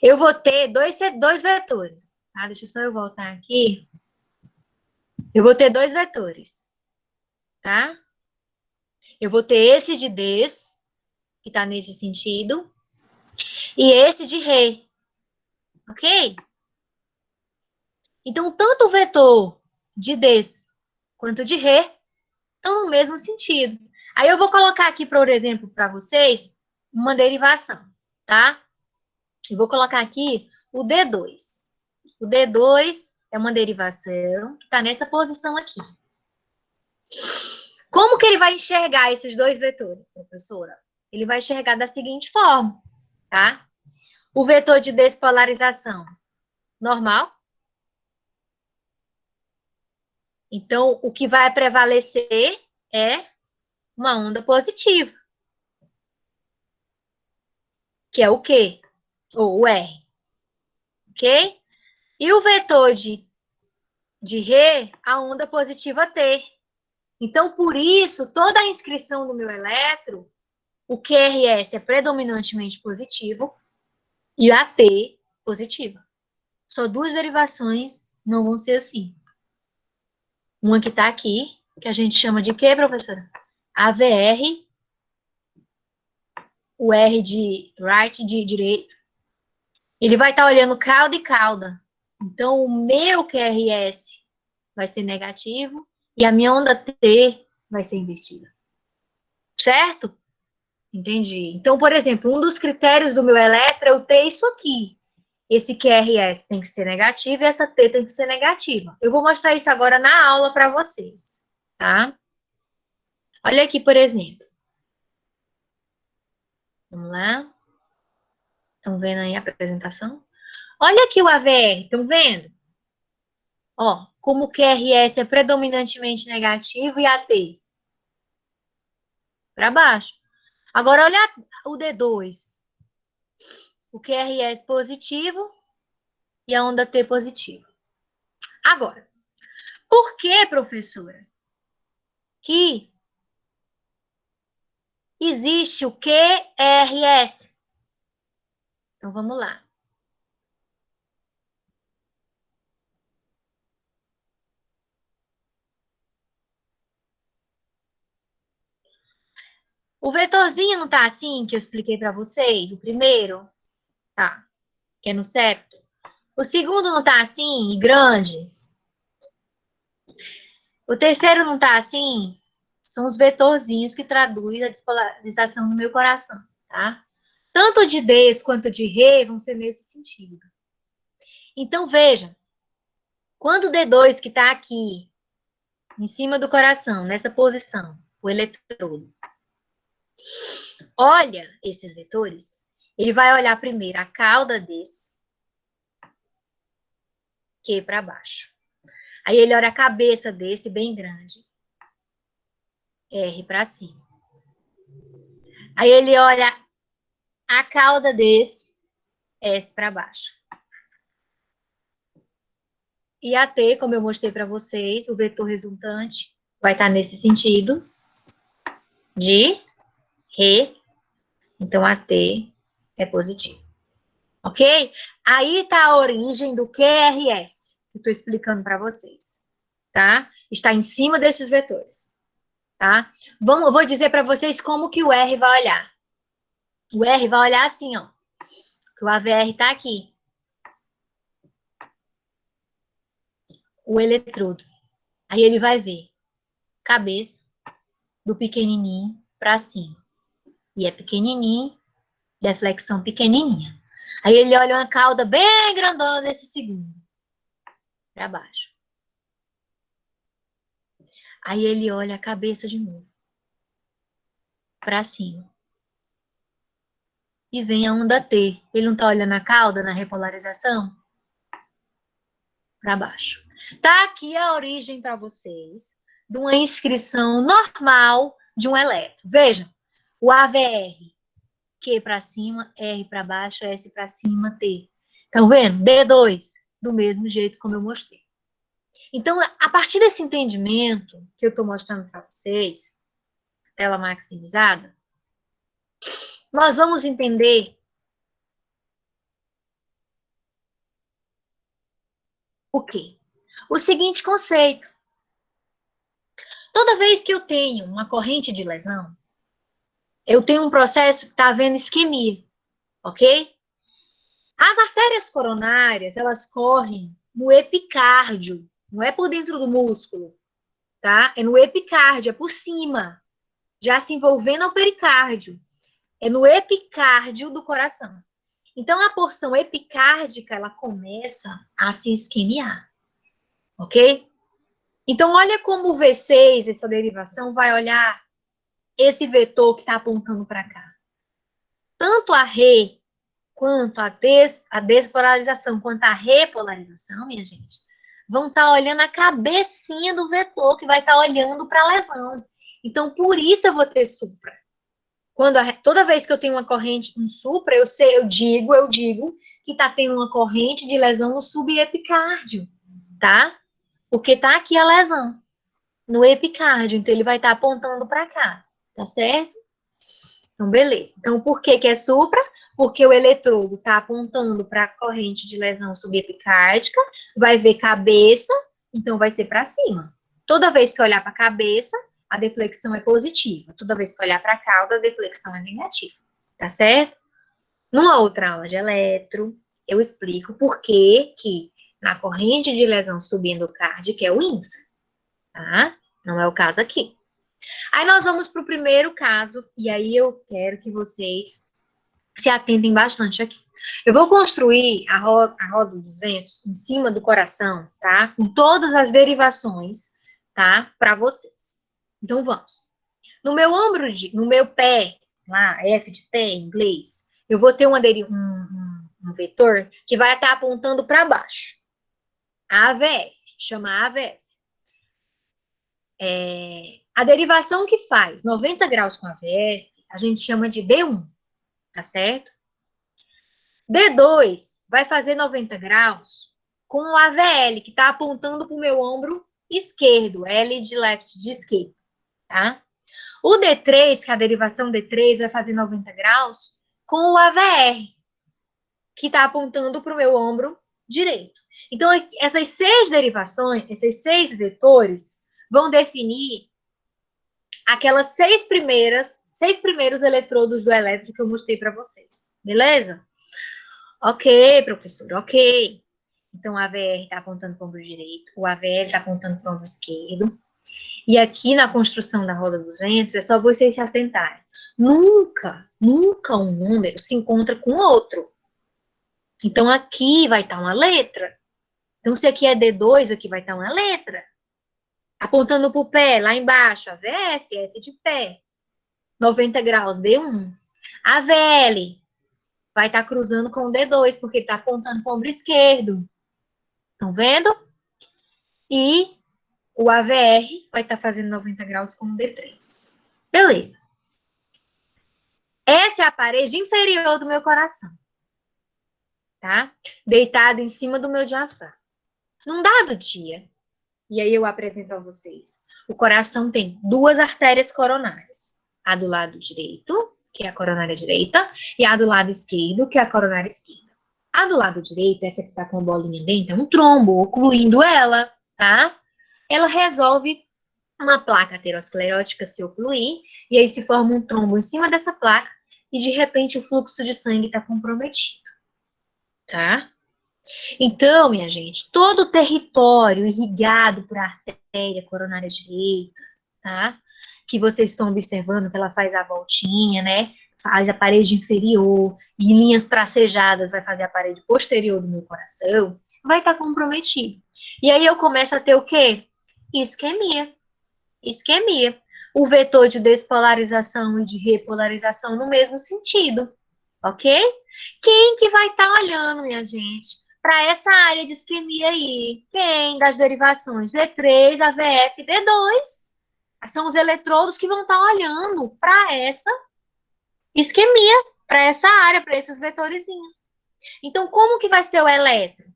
[SPEAKER 1] Eu vou ter dois vetores, tá? Deixa só eu voltar aqui. Eu vou ter dois vetores, tá? Eu vou ter esse de des, que está nesse sentido, e esse de re, ok? Então, tanto o vetor de des quanto de re estão no mesmo sentido. Aí eu vou colocar aqui, por exemplo, para vocês, uma derivação, tá? Eu vou colocar aqui o D2. O D2 é uma derivação que está nessa posição aqui. Como que ele vai enxergar esses dois vetores, professora? Ele vai enxergar da seguinte forma, tá? O vetor de despolarização normal. Então, o que vai prevalecer é uma onda positiva. Que é o Q, ou o R. Ok? E o vetor de Rê, a onda positiva T. Então, por isso, toda a inscrição do meu elétron, o QRS é predominantemente positivo e a T positiva. Só duas derivações não vão ser assim. Uma que está aqui, que a gente chama de quê, professora? AVR, o R de right, de direito. Ele vai estar olhando cauda e cauda. Então, o meu QRS vai ser negativo e a minha onda T vai ser invertida. Certo? Entendi. Então, por exemplo, um dos critérios do meu elétron é eu ter isso aqui. Esse QRS tem que ser negativo e essa T tem que ser negativa. Eu vou mostrar isso agora na aula para vocês, tá? Olha aqui, por exemplo. Vamos lá. Estão vendo aí a apresentação? Olha aqui o AVR, estão vendo? Ó, como o QRS é predominantemente negativo e a T para baixo. Agora, olha o D2. O QRS positivo e a onda T positiva. Agora, por que, professora, que existe o QRS? Então, vamos lá. O vetorzinho não tá assim, que eu expliquei para vocês? O primeiro, tá, que é no septo. O segundo não tá assim, e grande. O terceiro não tá assim. São os vetorzinhos que traduzem a despolarização no meu coração, tá? Tanto de des quanto de re vão ser nesse sentido. Então, veja, quando o D2 que está aqui, em cima do coração, nessa posição, o eletrodo, olha esses vetores, ele vai olhar primeiro a cauda desse, Q para baixo. Aí ele olha a cabeça desse, bem grande, R para cima. Aí ele olha a cauda desse, S para baixo. E a T, como eu mostrei para vocês, o vetor resultante vai estar nesse sentido de Re. Então, a T é positivo. Ok? Aí está a origem do QRS, que eu estou explicando para vocês. Tá? Está em cima desses vetores. Tá? Eu vou dizer para vocês como que o R vai olhar. O R vai olhar assim, ó. Que o AVR está aqui. O eletrodo. Aí ele vai ver cabeça do pequenininho para cima. E é pequenininho, deflexão pequenininha. Aí ele olha uma cauda bem grandona desse segundo. Para baixo. Aí ele olha a cabeça de novo. Para cima. E vem a onda T. Ele não está olhando a cauda na repolarização? Para baixo. Tá aqui a origem para vocês de uma inscrição normal de um elétron. Veja, o AVR, Q para cima, R para baixo, S para cima, T. Estão vendo? D2, do mesmo jeito como eu mostrei. Então, a partir desse entendimento que eu estou mostrando para vocês, tela maximizada, nós vamos entender o quê? O seguinte conceito. Toda vez que eu tenho uma corrente de lesão, eu tenho um processo que está havendo isquemia, ok? As artérias coronárias, elas correm no epicárdio, não é por dentro do músculo, tá? É no epicárdio, é por cima, já se envolvendo ao pericárdio. É no epicárdio do coração. Então, a porção epicárdica, ela começa a se isquemiar, ok? Então, olha como o V6, essa derivação, vai olhar esse vetor que está apontando para cá. Tanto a Re, quanto a despolarização, quanto a repolarização, minha gente, vão estar olhando a cabecinha do vetor, que vai estar olhando para a lesão. Então, por isso eu vou ter supra. Toda vez que eu tenho uma corrente com supra, eu digo que está tendo uma corrente de lesão no subepicárdio, tá? Porque tá aqui a lesão, no epicárdio, então ele vai estar apontando para cá, tá certo? Então, beleza. Então, por que é supra? Porque o eletrodo está apontando para a corrente de lesão subepicárdica, vai ver cabeça, então vai ser para cima. Toda vez que eu olhar para a cabeça, a deflexão é positiva. Toda vez que eu olhar para a cauda, a deflexão é negativa. Tá certo? Numa outra aula de eletro, eu explico por que na corrente de lesão subendocárdica, que é o infra, tá? Não é o caso aqui. Aí nós vamos para o primeiro caso, e aí eu quero que vocês se atentem bastante aqui. Eu vou construir a roda dos ventos em cima do coração, tá? Com todas as derivações, tá? Para vocês. Então, vamos. No meu ombro, no meu pé, lá, F de pé em inglês, eu vou ter um vetor que vai estar apontando para baixo. AVF, chama AVF. A derivação que faz 90 graus com AVF, a gente chama de D1, tá certo? D2 vai fazer 90 graus com o AVL, que está apontando para o meu ombro esquerdo, L de left, de esquerda, tá? O D3, que é a derivação D3, vai fazer 90 graus com o AVR, que está apontando para o meu ombro direito. Então, essas 6 derivações, esses 6 vetores, vão definir aquelas 6 primeiros eletrodos do elétrico que eu mostrei para vocês. Beleza? Ok, professor, ok. Então, o AVR está apontando para o ombro direito, o AVL está apontando para o ombro esquerdo. E aqui na construção da roda dos ventos, é só vocês se atentarem. Nunca um número se encontra com outro. Então, aqui vai estar uma letra. Então, se aqui é D2, aqui vai estar uma letra. Apontando para o pé, lá embaixo, AVF, F de pé. 90 graus, D1. AVL vai estar cruzando com o D2, porque está apontando para o ombro esquerdo. Estão vendo? E o AVR vai estar fazendo 90 graus com o D3. Beleza. Essa é a parede inferior do meu coração. Tá? Deitada em cima do meu diafragma. Num dado dia, e aí eu apresento a vocês, o coração tem 2 artérias coronárias. A do lado direito, que é a coronária direita, e a do lado esquerdo, que é a coronária esquerda. A do lado direito, essa que tá com a bolinha dentro, é um trombo, ocluindo ela, tá? Ela resolve uma placa aterosclerótica se ocluir, e aí se forma um trombo em cima dessa placa, e de repente o fluxo de sangue está comprometido, tá? Então, minha gente, todo o território irrigado por artéria coronária direita, tá? Que vocês estão observando que ela faz a voltinha, né? Faz a parede inferior, e linhas tracejadas vai fazer a parede posterior do meu coração, vai estar comprometido. E aí eu começo a ter o quê? Isquemia. Isquemia. O vetor de despolarização e de repolarização no mesmo sentido, ok? Quem que vai estar olhando, minha gente, para essa área de isquemia aí? Quem das derivações? D3, AVF, D2. São os eletrodos que vão estar olhando para essa isquemia, para essa área, para esses vetorizinhos. Então, como que vai ser o elétron?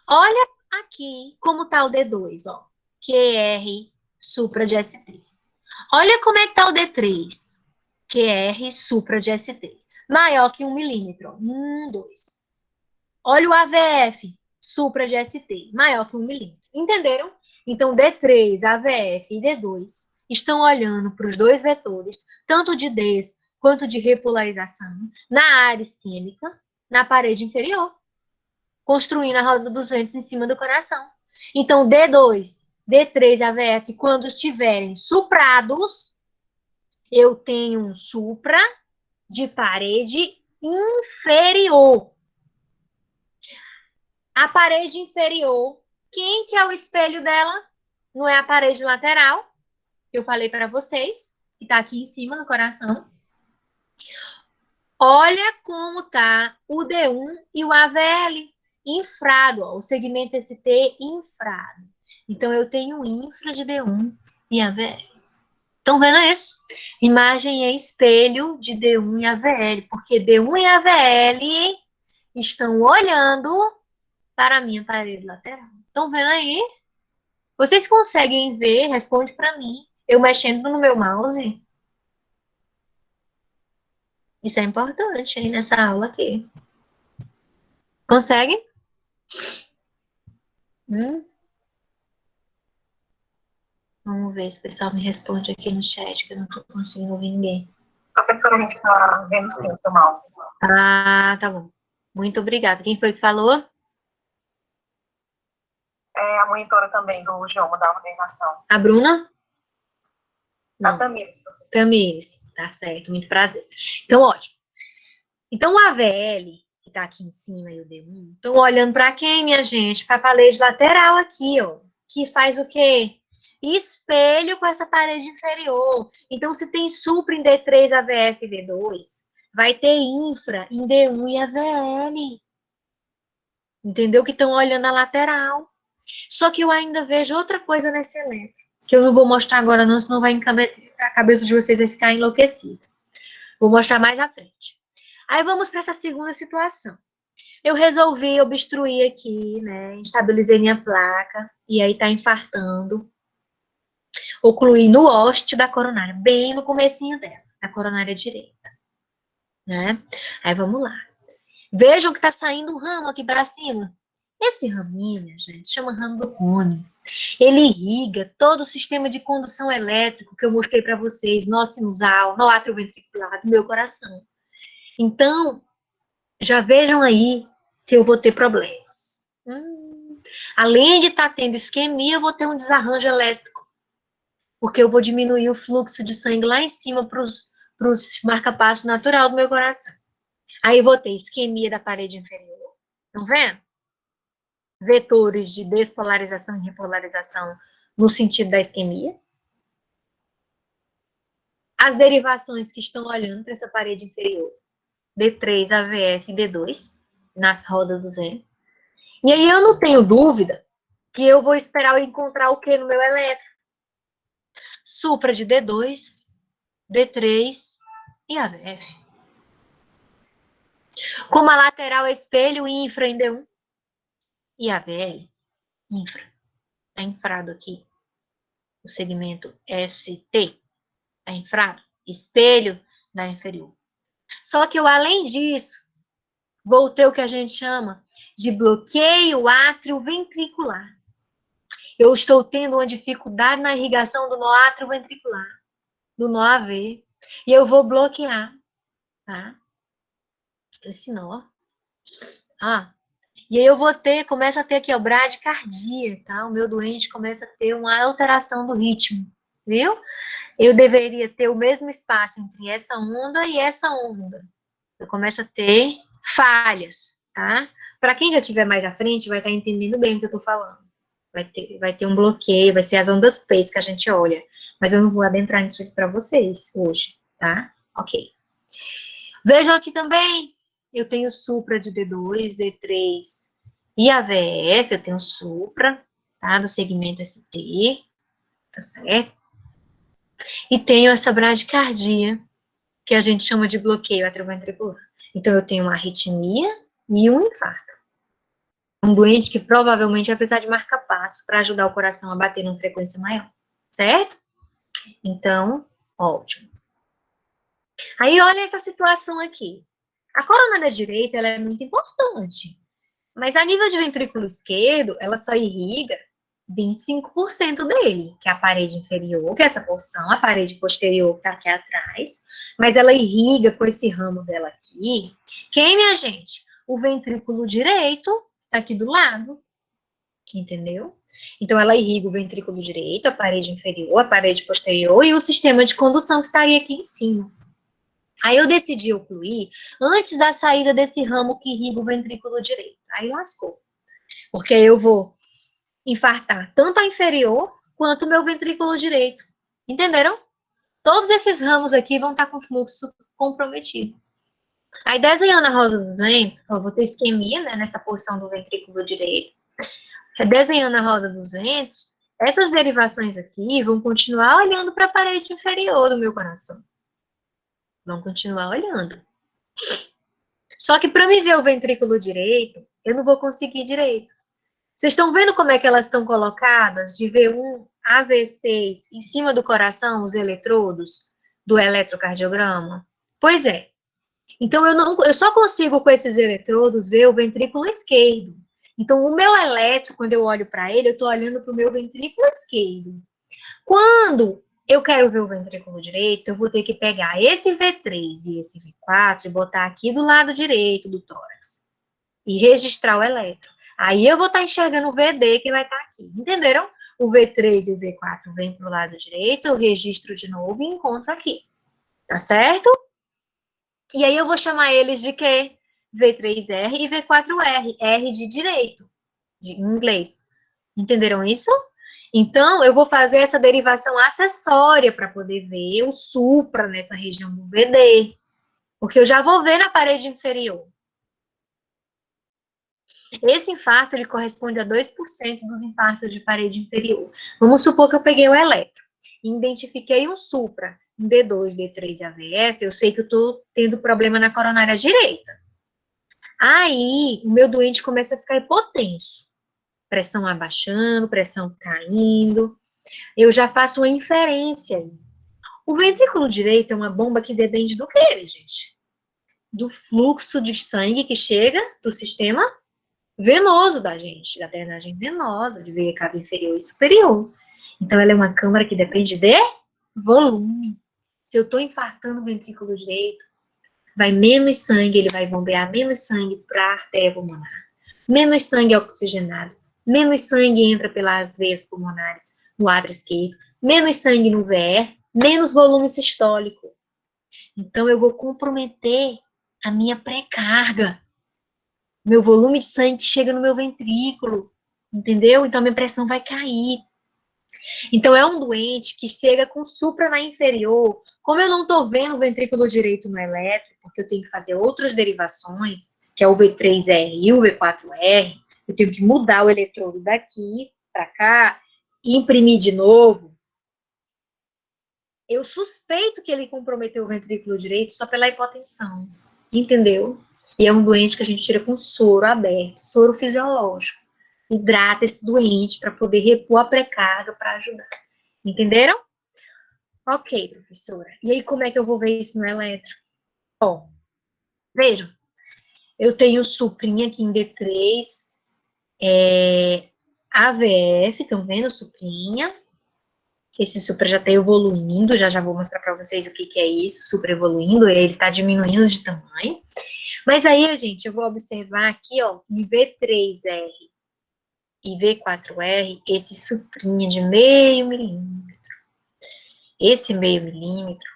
[SPEAKER 1] Olha aqui como está o D2, ó. QR supra de ST. Olha como é que está o D3. QR supra de ST. Maior que 1 milímetro. 2. Olha o AVF, supra de ST, maior que 1 milímetro. Entenderam? Então, D3, AVF e D2 estão olhando para os dois vetores, tanto de des quanto de repolarização, na área isquêmica, na parede inferior, construindo a roda dos ventos em cima do coração. Então, D2, D3 e AVF, quando estiverem suprados, eu tenho um supra de parede inferior. A parede inferior, quem que é o espelho dela? Não é a parede lateral, que eu falei para vocês, que está aqui em cima no coração. Olha como tá o D1 e o AVL infrado, ó, o segmento ST infrado. Então, eu tenho infra de D1 e AVL. Estão vendo isso? Imagem é espelho de D1 e AVL, porque D1 e AVL estão olhando para a minha parede lateral. Estão vendo aí? Vocês conseguem ver? Responde para mim. Eu mexendo no meu mouse? Isso é importante aí nessa aula aqui. Consegue? Vamos ver se o pessoal me responde aqui no chat, que eu não estou conseguindo ouvir ninguém.
[SPEAKER 2] A professora, a gente está vendo sim o seu mouse.
[SPEAKER 1] Ah, tá bom. Muito obrigada. Quem foi que falou?
[SPEAKER 4] É a monitora também do idioma da organização.
[SPEAKER 1] A Bruna?
[SPEAKER 4] A
[SPEAKER 1] Não.
[SPEAKER 4] Tamires.
[SPEAKER 1] Tamires. Tá certo, muito prazer. Então, ótimo. Então, o AVL, que tá aqui em cima, e o D1, estão olhando para quem, minha gente? Para a parede lateral aqui, ó. Que faz o quê? Espelho com essa parede inferior. Então, se tem supra em D3, AVF e D2, vai ter infra em D1 e AVL. Entendeu? Que estão olhando a lateral. Só que eu ainda vejo outra coisa nesse elétrico, que eu não vou mostrar agora não, senão vai a cabeça de vocês vai ficar enlouquecida. Vou mostrar mais à frente. Aí vamos para essa segunda situação. Eu resolvi obstruir aqui, né? Estabilizei minha placa, e aí tá infartando. Ocluí no hóstia da coronária, bem no comecinho dela, da coronária direita, né? Aí vamos lá. Vejam que tá saindo um ramo aqui para cima. Esse raminho, minha gente, chama ramo do Rony. Ele irriga todo o sistema de condução elétrico que eu mostrei para vocês, nó sinusal, nó atrioventricular do meu coração. Então, já vejam aí que eu vou ter problemas. Além de estar tendo isquemia, eu vou ter um desarranjo elétrico, porque eu vou diminuir o fluxo de sangue lá em cima para os marca-passo natural do meu coração. Aí eu vou ter isquemia da parede inferior. Estão vendo? Vetores de despolarização e repolarização no sentido da isquemia. As derivações que estão olhando para essa parede inferior, D3, AVF, D2, nas rodas do vento. E aí eu não tenho dúvida que eu vou esperar eu encontrar o que no meu elétrico? Supra de D2, D3 e AVF. Como a lateral é espelho, infra em D1 e AVL, infra. Está infrado aqui. O segmento ST está infrado. Espelho da inferior. Só que eu, além disso, vou ter o que a gente chama de bloqueio atrioventricular. Eu estou tendo uma dificuldade na irrigação do nó atrioventricular, do nó AV, e eu vou bloquear, tá? Esse nó. E aí eu vou ter, começa a ter aqui, ó, bradicardia, tá? O meu doente começa a ter uma alteração do ritmo, viu? Eu deveria ter o mesmo espaço entre essa onda e essa onda. Eu começo a ter falhas, tá? Para quem já estiver mais à frente, vai estar entendendo bem o que eu tô falando. Vai ter um bloqueio, vai ser as ondas P's que a gente olha. Mas eu não vou adentrar nisso aqui para vocês hoje, tá? Ok. Vejam aqui também, eu tenho supra de D2, D3 e AVF, eu tenho supra, tá? Do segmento ST, tá certo? E tenho essa bradicardia, que a gente chama de bloqueio atrioventricular. Então, eu tenho uma arritmia e um infarto. Um doente que provavelmente vai precisar de marca-passo para ajudar o coração a bater numa frequência maior, certo? Então, ótimo. Aí, olha essa situação aqui. A coronária direita, ela é muito importante, mas a nível de ventrículo esquerdo, ela só irriga 25% dele, que é a parede inferior, que é essa porção, a parede posterior que está aqui atrás, mas ela irriga com esse ramo dela aqui. Quem, minha gente? O ventrículo direito tá aqui do lado, entendeu? Então, ela irriga o ventrículo direito, a parede inferior, a parede posterior e o sistema de condução que estaria aqui em cima. Aí eu decidi ocluir antes da saída desse ramo que irriga o ventrículo direito. Aí lascou. Porque eu vou infartar tanto a inferior quanto o meu ventrículo direito. Entenderam? Todos esses ramos aqui vão estar com fluxo comprometido. Aí, desenhando a rosa dos ventos, eu vou ter isquemia, né, nessa porção do ventrículo direito. Desenhando a roda dos ventos, essas derivações aqui vão continuar olhando para a parede inferior do meu coração. Vão continuar olhando. Só que para me ver o ventrículo direito, eu não vou conseguir direito. Vocês estão vendo como é que elas estão colocadas de V1 a V6 em cima do coração, os eletrodos do eletrocardiograma? Pois é. Então, eu só consigo com esses eletrodos ver o ventrículo esquerdo. Então, o meu eletro, quando eu olho para ele, eu estou olhando para o meu ventrículo esquerdo. Quando eu quero ver o ventrículo direito, eu vou ter que pegar esse V3 e esse V4 e botar aqui do lado direito do tórax. E registrar o eletro. Aí eu vou estar enxergando o VD que vai estar aqui. Entenderam? O V3 e o V4 vem para o lado direito, eu registro de novo e encontro aqui. Tá certo? E aí eu vou chamar eles de quê? V3R e V4R. R de direito, de inglês. Entenderam isso? Então, eu vou fazer essa derivação acessória para poder ver o supra nessa região do VD. Porque eu já vou ver na parede inferior. Esse infarto, ele corresponde a 2% dos infartos de parede inferior. Vamos supor que eu peguei o eletro e identifiquei um supra, um D2, D3 e AVF, eu sei que eu estou tendo problema na coronária direita. Aí, o meu doente começa a ficar hipotenso. Pressão abaixando, pressão caindo. Eu já faço uma inferência. O ventrículo direito é uma bomba que depende do quê, gente? Do fluxo de sangue que chega do sistema venoso da gente, da drenagem venosa, de veia cava inferior e superior. Então, ela é uma câmara que depende de volume. Se eu estou infartando o ventrículo direito, vai menos sangue, ele vai bombear menos sangue para a artéria pulmonar. Menos sangue oxigenado, menos sangue entra pelas veias pulmonares no átrio esquerdo, menos sangue no VR, menos volume sistólico. Então, eu vou comprometer a minha pré-carga, meu volume de sangue que chega no meu ventrículo, entendeu? Então, a minha pressão vai cair. Então, é um doente que chega com supra na inferior. Como eu não estou vendo o ventrículo direito no eletro, porque eu tenho que fazer outras derivações, que é o V3R e o V4R, eu tenho que mudar o eletrodo daqui para cá, e imprimir de novo. Eu suspeito que ele comprometeu o ventrículo direito só pela hipotensão, entendeu? E é um doente que a gente tira com soro aberto, soro fisiológico. Hidrata esse doente para poder repor a pré-carga para ajudar. Entenderam? Ok, professora. E aí, como é que eu vou ver isso no eletro? Ó, vejam. Eu tenho suprinha aqui em D3, AVF, estão vendo? Suprinha. Esse supra já está evoluindo, já vou mostrar para vocês o que é isso, supra evoluindo, ele está diminuindo de tamanho. Mas aí, gente, eu vou observar aqui, ó, em V3R e V4R, esse suprinha de meio milímetro. Esse meio milímetro,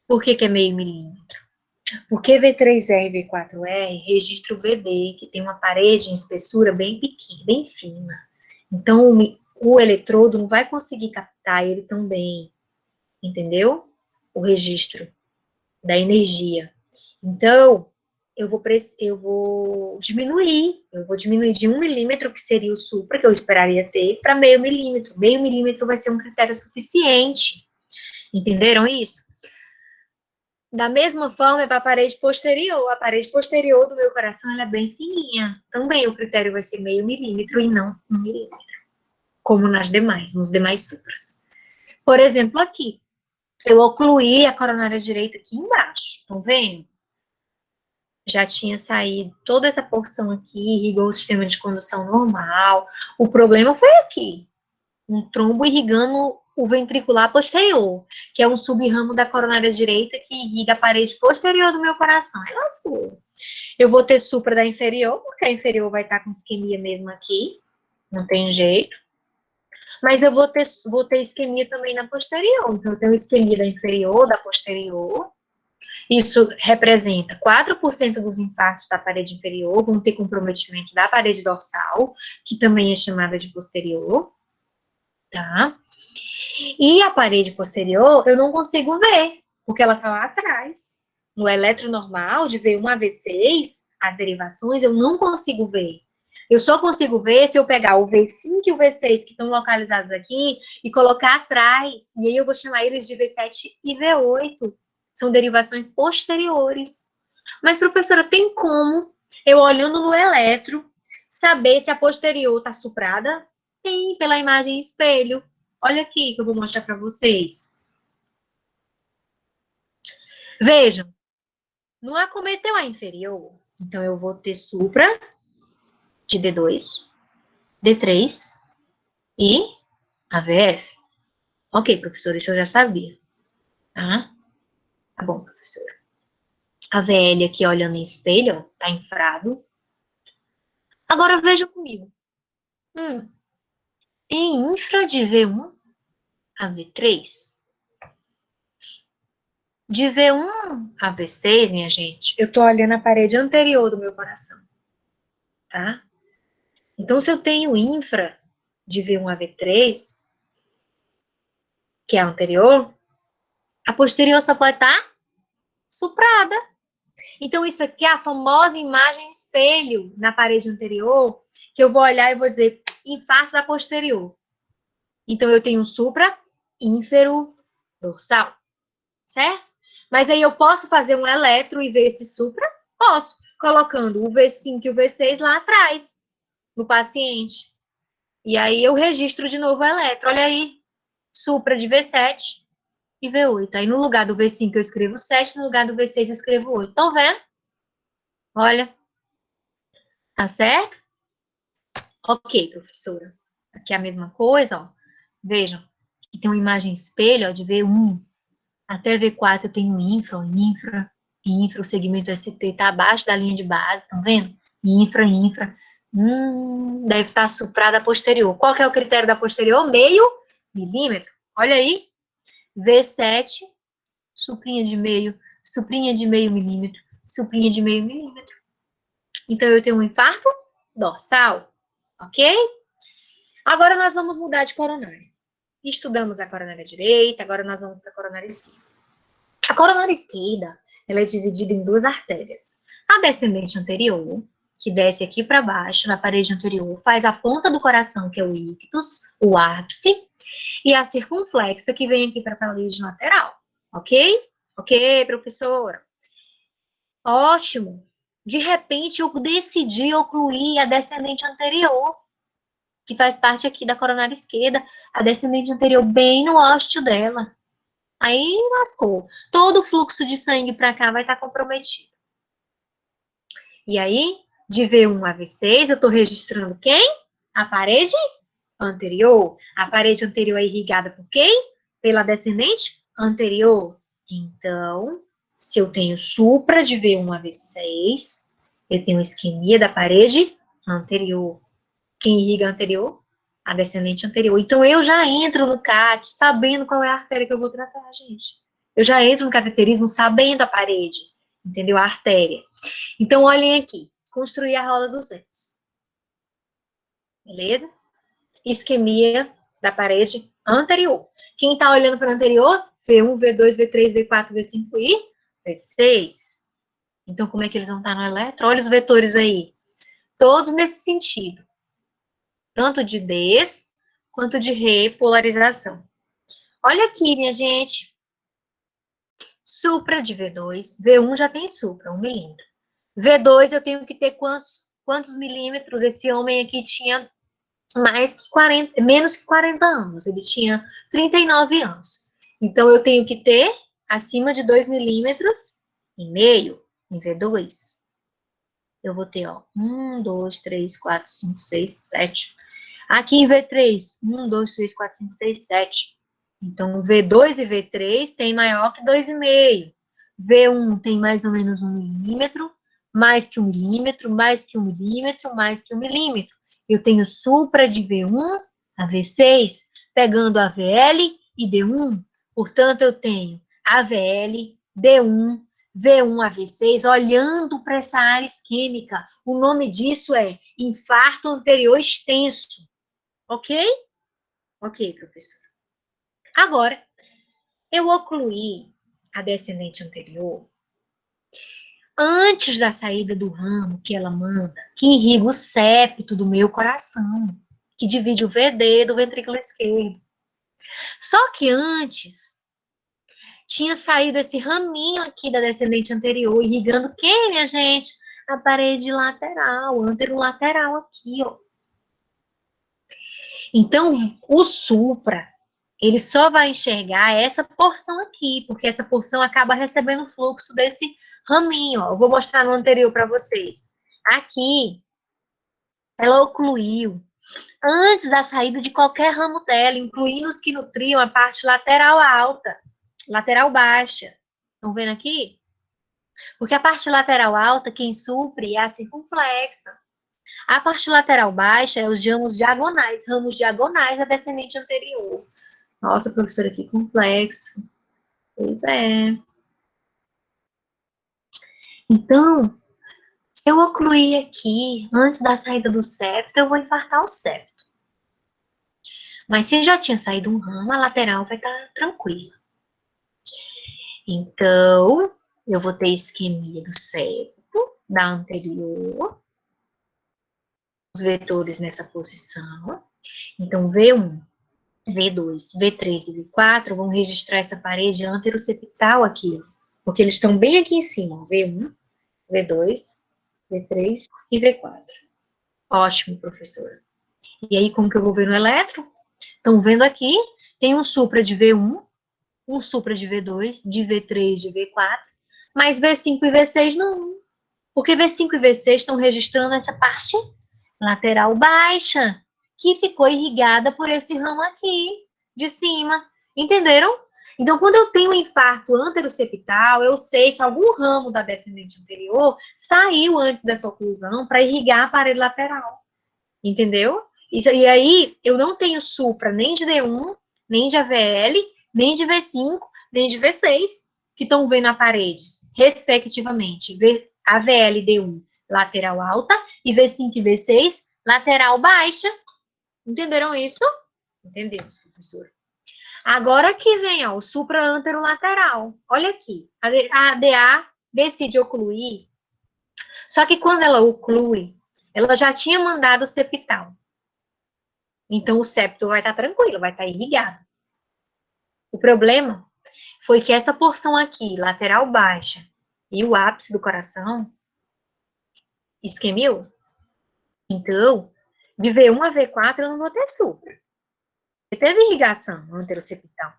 [SPEAKER 1] por que é meio milímetro? Porque V3R e V4R registra o VD, que tem uma parede em espessura bem pequena, bem fina. Então, o eletrodo não vai conseguir captar ele tão bem, entendeu? O registro da energia. Então, eu vou diminuir de 1 milímetro, que seria o supra, que eu esperaria ter, para meio milímetro. Meio milímetro vai ser um critério suficiente. Entenderam isso? Da mesma forma, é para a parede posterior. A parede posterior do meu coração ela é bem fininha. Também o critério vai ser meio milímetro e não 1 milímetro. Como nos demais supras. Por exemplo, aqui. Eu ocluí a coronária direita aqui embaixo. Estão vendo? Já tinha saído toda essa porção aqui, irrigou o sistema de condução normal. O problema foi aqui. Um trombo irrigando o ventricular posterior, que é um subramo da coronária direita que irriga a parede posterior do meu coração. É lascou. Eu vou ter supra da inferior, porque a inferior vai estar com isquemia mesmo aqui, não tem jeito. Mas eu vou ter isquemia também na posterior. Então, eu tenho isquemia da inferior, da posterior. Isso representa 4% dos infartos da parede inferior, vão ter comprometimento da parede dorsal, que também é chamada de posterior, tá? E a parede posterior, eu não consigo ver, porque ela está lá atrás. No eletro normal, de V1 a V6, as derivações, eu não consigo ver. Eu só consigo ver se eu pegar o V5 e o V6, que estão localizados aqui, e colocar atrás. E aí eu vou chamar eles de V7 e V8. São derivações posteriores. Mas, professora, tem como eu, olhando no eletro, saber se a posterior está suprada? Tem, pela imagem espelho. Olha aqui que eu vou mostrar para vocês. Vejam, não acometeu a inferior, então eu vou ter supra de D2, D3 e AVF. Ok, professora, isso eu já sabia. Tá? Tá bom, professora. A VL aqui olhando em espelho, ó, tá infrado. Agora veja comigo. Em infra de V1 a V3, de V1 a V6, minha gente, eu tô olhando a parede anterior do meu coração, tá? Então, se eu tenho infra de V1 a V3, que é a anterior, a posterior só pode estar suprada. Então, isso aqui é a famosa imagem espelho na parede anterior, que eu vou olhar e vou dizer infarto da posterior. Então, eu tenho supra, ínfero, dorsal, certo? Mas aí eu posso fazer um eletro e ver esse supra? Posso, colocando o V5 e o V6 lá atrás, no paciente. E aí eu registro de novo o eletro. Olha aí, supra de V7 e V8. Aí no lugar do V5 eu escrevo 7, no lugar do V6 eu escrevo 8. Estão vendo? Olha, tá certo? Ok, professora. Aqui é a mesma coisa, ó. Vejam, aqui tem uma imagem espelho, ó, de V1 até V4 eu tenho infra, o segmento ST está abaixo da linha de base, estão vendo? Infra. Deve estar suprada a posterior. Qual que é o critério da posterior? Meio milímetro. Olha aí, V7, suprinha de meio milímetro, suprinha de meio milímetro. Então, eu tenho um infarto dorsal, ok? Agora, nós vamos mudar de coronária. Estudamos a coronária direita, agora nós vamos para a coronária esquerda. A coronária esquerda, ela é dividida em duas artérias. A descendente anterior, que desce aqui para baixo, na parede anterior, faz a ponta do coração, que é o ictus, o ápice, e a circunflexa, que vem aqui para a parede lateral. Ok? Ok, professora? Ótimo. De repente, eu decidi ocluir a descendente anterior, que faz parte aqui da coronária esquerda, a descendente anterior bem no ósteo dela. Aí lascou. Todo o fluxo de sangue para cá vai estar comprometido. E aí, de V1 a V6, eu estou registrando quem? A parede anterior. A parede anterior é irrigada por quem? Pela descendente anterior. Então, se eu tenho supra de V1 a V6, eu tenho isquemia da parede anterior. Quem irriga a anterior? A descendente anterior. Então, eu já entro no CAT sabendo qual é a artéria que eu vou tratar, gente. Eu já entro no cateterismo sabendo a parede, entendeu? A artéria. Então, olhem aqui. Construir a roda dos ventos. Beleza? Isquemia da parede anterior. Quem está olhando para o anterior? V1, V2, V3, V4, V5 e V6. Então, como é que eles vão estar no eletro? Olha os vetores aí. Todos nesse sentido. Tanto de des quanto de repolarização. Olha aqui, minha gente. Supra de V2. V1 já tem supra, 1 milímetro. V2 eu tenho que ter quantos milímetros? Esse homem aqui tinha menos que 40 anos. Ele tinha 39 anos. Então, eu tenho que ter acima de 2 milímetros e meio em V2. Eu vou ter, ó, 1, 2, 3, 4, 5, 6, 7. Aqui em V3, 1, 2, 3, 4, 5, 6, 7. Então, V2 e V3 tem maior que 2,5. V1 tem mais ou menos 1 milímetro, mais que 1 milímetro, mais que 1 milímetro, mais que 1 milímetro. Eu tenho supra de V1 a V6, pegando AVL e D1. Portanto, eu tenho AVL, D1, V1 a V6, olhando para essa área isquêmica. O nome disso é infarto anterior extenso. Ok? Ok, professor. Agora, eu ocluí a descendente anterior antes da saída do ramo que ela manda, que irriga o septo do meu coração, que divide o VD do ventrículo esquerdo. Só que antes, tinha saído esse raminho aqui da descendente anterior, irrigando quem, minha gente? A parede lateral, anterolateral aqui, ó. Então, o supra, ele só vai enxergar essa porção aqui, porque essa porção acaba recebendo o fluxo desse raminho, ó. Eu vou mostrar no anterior para vocês. Aqui, ela ocluiu antes da saída de qualquer ramo dela, incluindo os que nutriam a parte lateral alta, lateral baixa. Estão vendo aqui? Porque a parte lateral alta, quem supre é a circunflexa. A parte lateral baixa é os ramos diagonais da descendente anterior. Nossa, professora, que complexo. Pois é. Então, se eu ocluir aqui, antes da saída do septo, eu vou infartar o septo. Mas se já tinha saído um ramo, a lateral vai estar tranquila. Então, eu vou ter isquemia do septo, da anterior, os vetores nessa posição. Então, V1, V2, V3 e V4 vão registrar essa parede anteroseptal aqui, porque eles estão bem aqui em cima, V1, V2, V3 e V4. Ótimo, professora. E aí, como que eu vou ver no eletro? Estão vendo aqui, tem um supra de V1, um supra de V2, de V3, de V4, mas V5 e V6 não. Porque V5 e V6 estão registrando essa parte lateral baixa, que ficou irrigada por esse ramo aqui, de cima. Entenderam? Então, quando eu tenho um infarto anteroseptal, eu sei que algum ramo da descendente anterior saiu antes dessa oclusão para irrigar a parede lateral. Entendeu? E aí, eu não tenho supra nem de D1, nem de AVL, nem de V5, nem de V6, que estão vendo as paredes, respectivamente. AVL D1, lateral alta, e V5 e V6, lateral baixa. Entenderam isso? Entendemos, professor. Agora aqui vem, ó, o supra-anterolateral. Olha aqui, a DA decide ocluir, só que quando ela oclui, ela já tinha mandado o septal. Então, o septo vai estar tranquilo, vai estar irrigado. O problema foi que essa porção aqui, lateral baixa, e o ápice do coração, isquemiou. Então, de V1 a V4 eu não vou ter supra. Teve irrigação anteroseptal.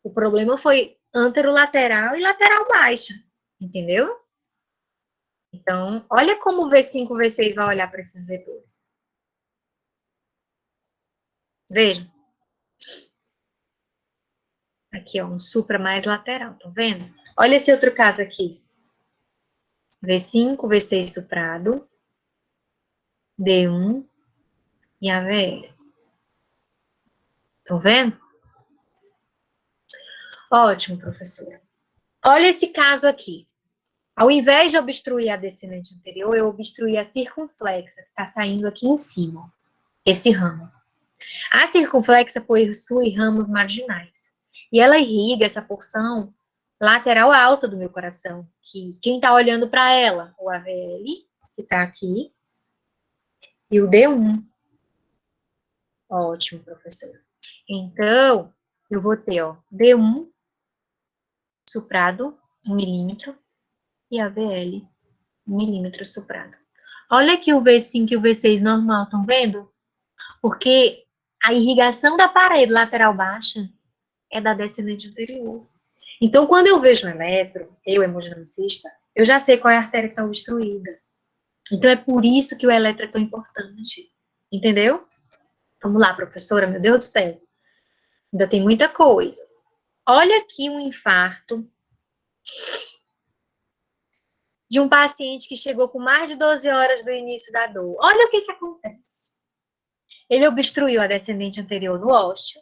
[SPEAKER 1] O problema foi anterolateral e lateral baixa. Entendeu? Então, olha como o V5 e o V6 vai olhar para esses vetores. Vejam. Aqui, ó, um supra mais lateral, tá vendo? Olha esse outro caso aqui. V5, V6 suprado, D1 e AVL. Estão vendo? Ótimo, professora. Olha esse caso aqui. Ao invés de obstruir a descendente anterior, eu obstruí a circunflexa, que está saindo aqui em cima, esse ramo. A circunflexa possui ramos marginais. E ela irriga essa porção lateral alta do meu coração, que quem está olhando para ela? O AVL, que está aqui, e o D1. Ótimo, professor. Então, eu vou ter, ó, D1 suprado, 1 milímetro, e AVL, 1 milímetro suprado. Olha aqui o V5 e o V6 normal, estão vendo? Porque a irrigação da parede lateral baixa é da descendente anterior. Então, quando eu vejo um eletro, eu, hemodinamicista, eu já sei qual é a artéria que está obstruída. Então, é por isso que o eletro é tão importante. Entendeu? Vamos lá, professora, meu Deus do céu. Ainda tem muita coisa. Olha aqui um infarto de um paciente que chegou com mais de 12 horas do início da dor. Olha o que acontece. Ele obstruiu a descendente anterior no ósseo,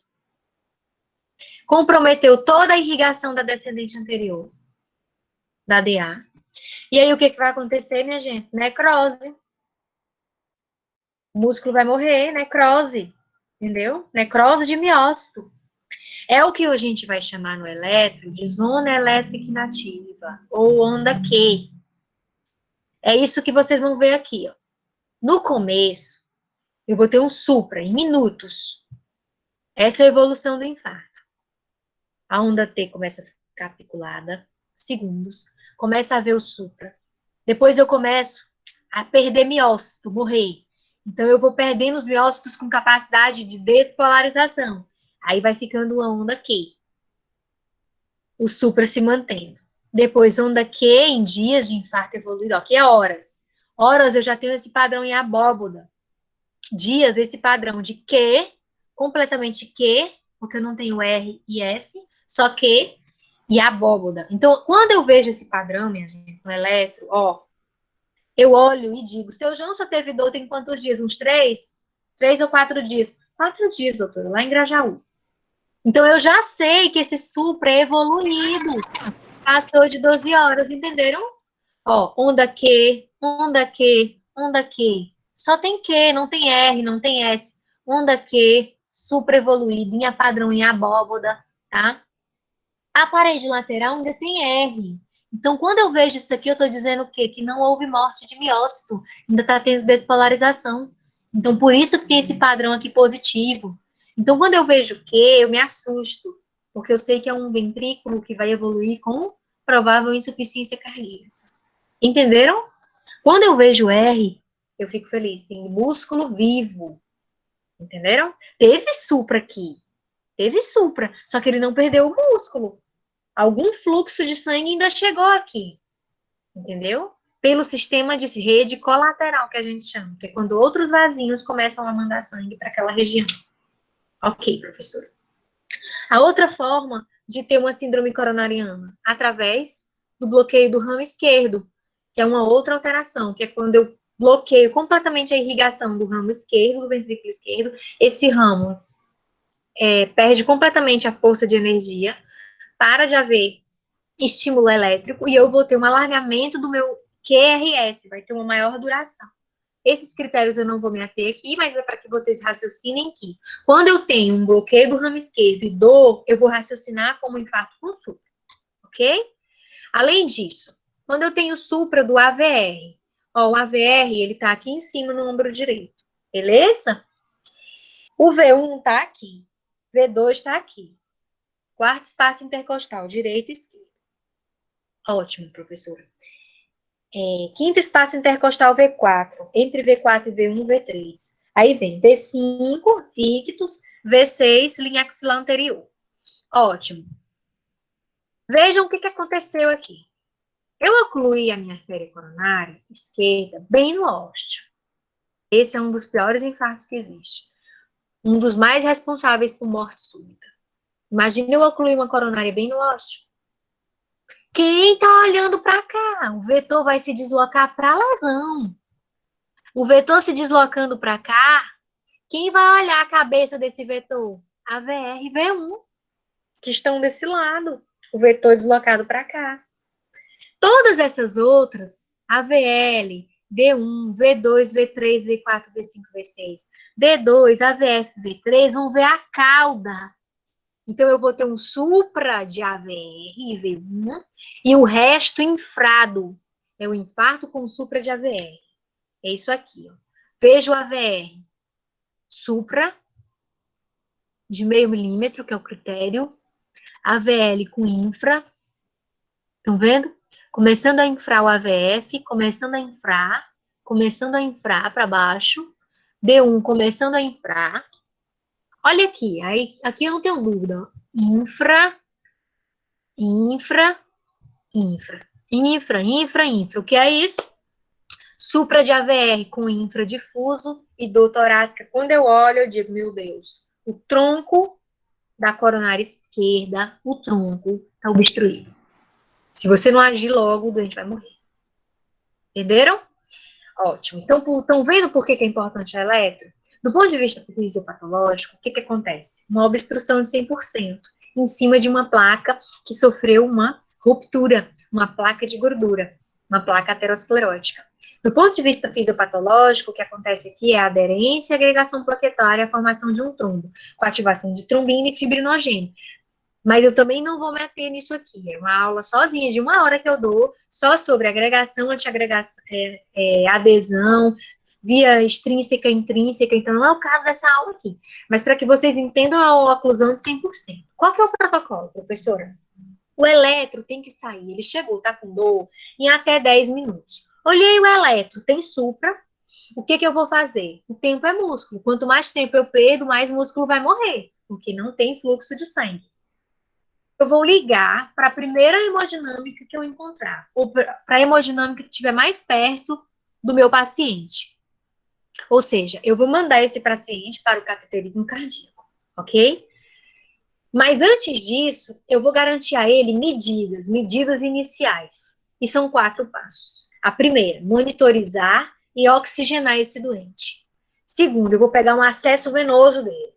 [SPEAKER 1] comprometeu toda a irrigação da descendente anterior, da DA. E aí, o que vai acontecer, minha gente? Necrose. O músculo vai morrer, necrose. Entendeu? Necrose de miócito. É o que a gente vai chamar no eletro de zona elétrica inativa, ou onda Q. É isso que vocês vão ver aqui, ó. No começo, eu vou ter um supra em minutos. Essa é a evolução do infarto. A onda T começa a ficar apiculada, segundos, começa a ver o supra. Depois eu começo a perder miócito, morrer. Então eu vou perdendo os miócitos com capacidade de despolarização. Aí vai ficando uma onda Q. O supra se mantendo. Depois onda Q em dias de infarto evoluído, ó, que é horas. Horas eu já tenho esse padrão em abóboda. Dias, esse padrão de Q, completamente Q, porque eu não tenho R e S, só Q e abóboda. Então, quando eu vejo esse padrão, minha gente, no eletro, ó, Eu olho e digo, seu João só teve dor tem quantos dias? Uns 3? 3 ou 4 dias? 4 dias, doutora, lá em Grajaú. Então, eu já sei que esse supra é evoluído. Passou de 12 horas, entenderam? Ó, onda Q, onda Q, onda Q. Só tem Q, não tem R, não tem S. Onda Q, supra evoluído, em padrão em abóboda, tá? A parede lateral ainda tem R. Então, quando eu vejo isso aqui, eu estou dizendo o quê? Que não houve morte de miócito, ainda está tendo despolarização. Então, por isso que tem esse padrão aqui positivo. Então, quando eu vejo Q, eu me assusto, porque eu sei que é um ventrículo que vai evoluir com provável insuficiência cardíaca. Entenderam? Quando eu vejo R, eu fico feliz. Tem músculo vivo. Entenderam? Teve supra aqui. Teve supra. Só que ele não perdeu o músculo. Algum fluxo de sangue ainda chegou aqui. Entendeu? Pelo sistema de rede colateral, que a gente chama. Que é quando outros vasinhos começam a mandar sangue para aquela região. Ok, professor. A outra forma de ter uma síndrome coronariana, através do bloqueio do ramo esquerdo, que é uma outra alteração, que é quando eu bloqueio completamente a irrigação do ramo esquerdo, do ventrículo esquerdo, esse ramo perde completamente a força de energia, para de haver estímulo elétrico, e eu vou ter um alargamento do meu QRS, vai ter uma maior duração. Esses critérios eu não vou me ater aqui, mas é para que vocês raciocinem que quando eu tenho um bloqueio do ramo esquerdo e dor, eu vou raciocinar como infarto com supra, ok? Além disso, quando eu tenho supra do AVR, ó, o AVR, ele tá aqui em cima no ombro direito, beleza? O V1 tá aqui, V2 tá aqui. Quarto espaço intercostal, direito e esquerdo. Ótimo, professora. Quinto espaço intercostal V4, entre V4 e V1, V3. Aí vem V5, ictus, V6, linha axilar anterior. Ótimo. Vejam o que aconteceu aqui. Eu ocluí a minha artéria coronária esquerda bem no ósteo. Esse é um dos piores infartos que existe. Um dos mais responsáveis por morte súbita. Imagina eu ocluir uma coronária bem no ósteo. Quem tá olhando para cá? O vetor vai se deslocar para a lesão. O vetor se deslocando para cá, quem vai olhar a cabeça desse vetor? A VR e V1, que estão desse lado. O vetor deslocado para cá. Todas essas outras, AVL, D1, V2, V3, V4, V5, V6, D2, AVF, V3, vão ver a cauda. Então, eu vou ter um supra de AVR e V1 e o resto infrado. É o infarto com supra de AVR. É isso aqui, ó. Veja o AVR. Supra de meio milímetro, que é o critério. AVL com infra. Estão vendo? Começando a infrar o AVF, começando a infrar para baixo. D1 começando a infrar. Olha aqui, aqui eu não tenho dúvida. Infra, infra, infra. Infra, infra, infra. O que é isso? Supra de AVR com infra difuso e dor torácica. Quando eu olho, eu digo, meu Deus, o tronco da coronária esquerda, o tronco está obstruído. Se você não agir logo, o doente vai morrer. Entenderam? Ótimo. Então, estão vendo por que é importante a eletro? Do ponto de vista fisiopatológico, o que acontece? Uma obstrução de 100% em cima de uma placa que sofreu uma ruptura, uma placa de gordura, uma placa aterosclerótica. Do ponto de vista fisiopatológico, o que acontece aqui é a aderência, agregação plaquetária, a formação de um trombo, com ativação de trombina e fibrinogênio. Mas eu também não vou me ater nisso aqui. É uma aula sozinha, de 1 hora que eu dou, só sobre agregação, antiagregação, adesão, via extrínseca, intrínseca. Então, não é o caso dessa aula aqui. Mas para que vocês entendam a oclusão de 100%. Qual que é o protocolo, professora? O eletro tem que sair. Ele chegou, tá com dor, em até 10 minutos. Olhei o eletro, tem supra. O que eu vou fazer? O tempo é músculo. Quanto mais tempo eu perdo, mais músculo vai morrer. Porque não tem fluxo de sangue. Eu vou ligar para a primeira hemodinâmica que eu encontrar, ou para a hemodinâmica que estiver mais perto do meu paciente. Ou seja, eu vou mandar esse paciente para o cateterismo cardíaco, ok? Mas antes disso, eu vou garantir a ele medidas iniciais. E são 4 passos. A primeira, monitorizar e oxigenar esse doente. Segundo, eu vou pegar um acesso venoso dele.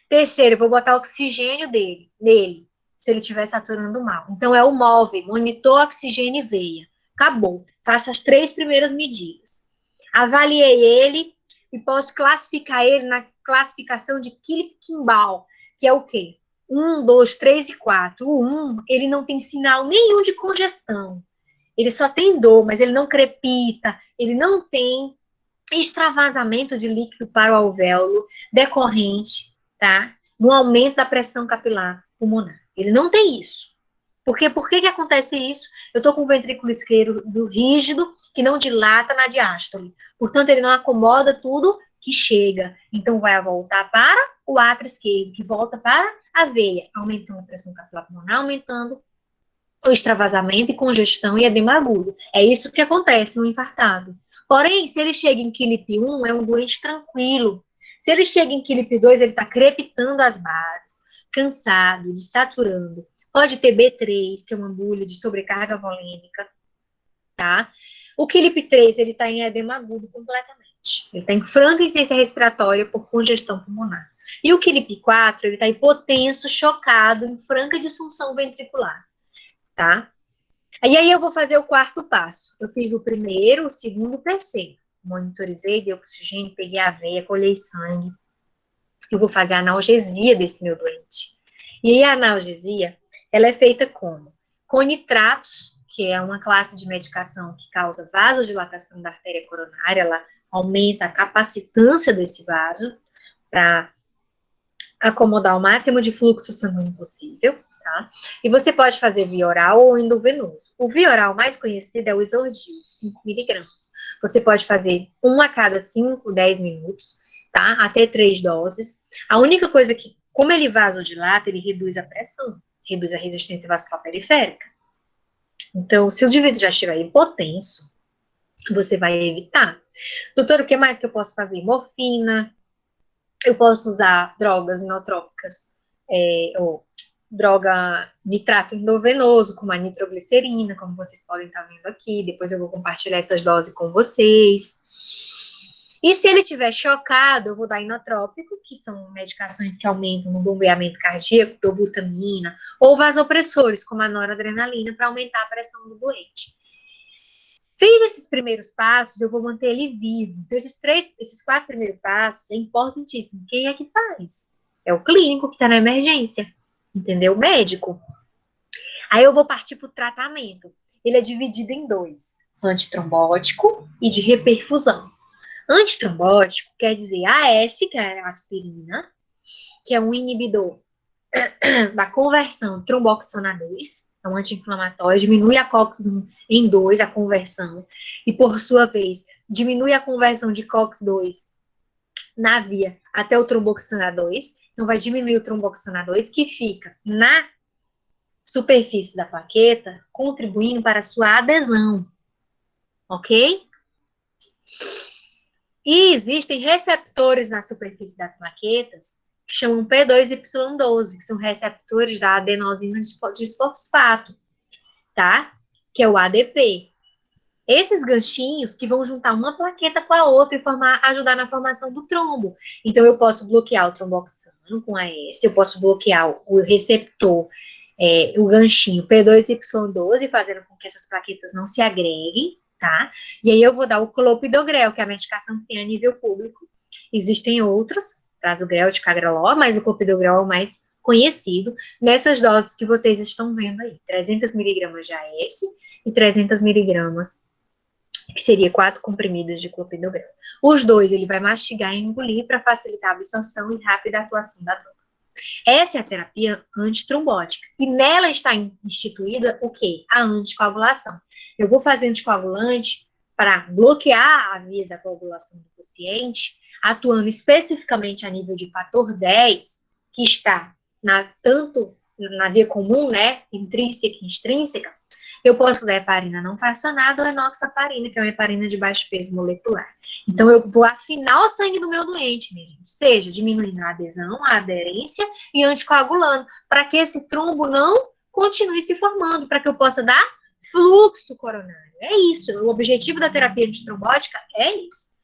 [SPEAKER 1] Terceiro, eu vou botar oxigênio nele, se ele estiver saturando mal. Então, é o MOVE, monitor, oxigênio e veia. Acabou. Faço as 3 primeiras medidas. Avaliei ele e posso classificar ele na classificação de Killick-Kimball, que é o quê? 1, 2, 3 e 4. O 1, ele não tem sinal nenhum de congestão. Ele só tem dor, mas ele não crepita, ele não tem extravasamento de líquido para o alvéolo decorrente, tá? No aumento da pressão capilar pulmonar. Ele não tem isso. Por que acontece isso? Eu estou com o ventrículo esquerdo rígido, que não dilata na diástole. Portanto, ele não acomoda tudo que chega. Então, vai voltar para o átrio esquerdo, que volta para a veia, aumentando a pressão capilar pulmonar, aumentando o extravasamento e congestão e edema agudo. É isso que acontece no infartado. Porém, se ele chega em Killip 1, é um doente tranquilo. Se ele chega em Killip 2, ele está crepitando as bases, cansado, desaturando. Pode ter B3, que é uma bulha de sobrecarga volêmica, tá? O Killip 3, ele está em edema agudo completamente. Ele está em franca insuficiência respiratória por congestão pulmonar. E o Killip 4, ele está hipotenso, chocado, em franca disfunção ventricular, tá? E aí eu vou fazer o quarto passo. Eu fiz o primeiro, o segundo, o terceiro. Monitorizei, dei oxigênio, peguei a veia, colhei sangue. Eu vou fazer a analgesia desse meu doente. E aí a analgesia, ela é feita como? Com nitratos, que é uma classe de medicação que causa vasodilatação da artéria coronária, ela aumenta a capacitância desse vaso para acomodar o máximo de fluxo sanguíneo possível. Tá? E você pode fazer via oral ou endovenoso. O via oral mais conhecido é o Isordil, 5 miligramas. Você pode fazer 1 a cada 5, 10 minutos, tá? Até 3 doses. A única coisa que, como ele vasodilata, ele reduz a pressão, reduz a resistência vascular periférica. Então, se o indivíduo já estiver hipotenso, você vai evitar. Doutor, o que mais que eu posso fazer? Morfina, eu posso usar drogas inotrópicas, ou droga nitrato endovenoso, como a nitroglicerina, como vocês podem estar vendo aqui. Depois eu vou compartilhar essas doses com vocês. E se ele estiver chocado, eu vou dar inotrópico, que são medicações que aumentam o bombeamento cardíaco, dobutamina, ou vasopressores, como a noradrenalina, para aumentar a pressão do doente. Fiz esses primeiros passos, eu vou manter ele vivo. Então, esses 4 primeiros passos é importantíssimo. Quem é que faz? É o clínico que está na emergência. Entendeu? O médico. Aí eu vou partir para o tratamento. Ele é dividido em 2. Antitrombótico e de reperfusão. Antitrombótico quer dizer AS, que é a aspirina, que é um inibidor da conversão tromboxana 2, é um anti-inflamatório, diminui a COX-1 em 2, a conversão, e por sua vez, diminui a conversão de COX-2 na via até o tromboxana 2. Então, vai diminuir o tromboxana 2, que fica na superfície da plaqueta, contribuindo para a sua adesão. Ok? E existem receptores na superfície das plaquetas, que chamam P2Y12, que são receptores da adenosina disfosfato, tá? Que é o ADP. Esses ganchinhos que vão juntar uma plaqueta com a outra e ajudar na formação do trombo. Então, eu posso bloquear o tromboxano com AS, eu posso bloquear o receptor, o ganchinho P2Y12, fazendo com que essas plaquetas não se agreguem, tá? E aí eu vou dar o clopidogrel, que é a medicação que tem a nível público. Existem outras, prasugrel, ticagrelor, mas o clopidogrel é o mais conhecido, nessas doses que vocês estão vendo aí, 300 miligramas de AS e 300 miligramas, que seria 4 comprimidos de clopidogrel. Os dois ele vai mastigar e engolir para facilitar a absorção e rápida atuação da droga. Essa é a terapia antitrombótica. E nela está instituída o quê? A anticoagulação. Eu vou fazer anticoagulante para bloquear a via da coagulação do paciente, atuando especificamente a nível de fator 10, que está tanto na via comum, né, intrínseca e extrínseca. Eu posso dar heparina não fracionada ou enoxaparina, que é uma heparina de baixo peso molecular. Então, eu vou afinar o sangue do meu doente, minha gente, seja diminuindo a adesão, a aderência e anticoagulando, para que esse trombo não continue se formando, para que eu possa dar fluxo coronário. É isso, o objetivo da terapia antitrombótica é isso.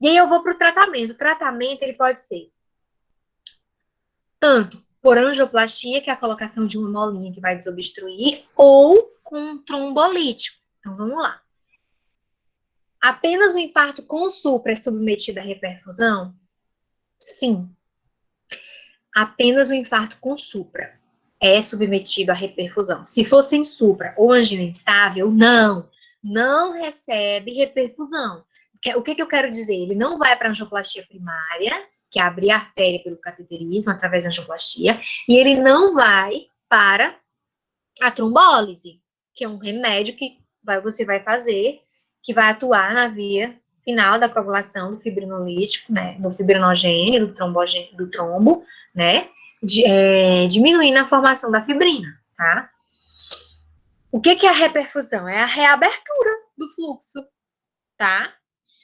[SPEAKER 1] E aí eu vou para o tratamento. O tratamento, ele pode ser tanto por angioplastia, que é a colocação de uma molinha que vai desobstruir, ou com um trombolítico. Então, vamos lá. Apenas o infarto com supra é submetido à reperfusão? Sim. Apenas o infarto com supra é submetido à reperfusão. Se for sem supra ou angina instável, não recebe reperfusão. O que eu quero dizer? Ele não vai para a angioplastia primária, que é abrir a artéria pelo cateterismo através da angioplastia, e ele não vai para a trombólise, que é um remédio que você vai fazer, que vai atuar na via final da coagulação do fibrinolítico, né, do fibrinogênio, do trombo, né, diminuindo a formação da fibrina, tá? O que é a reperfusão? É a reabertura do fluxo, tá?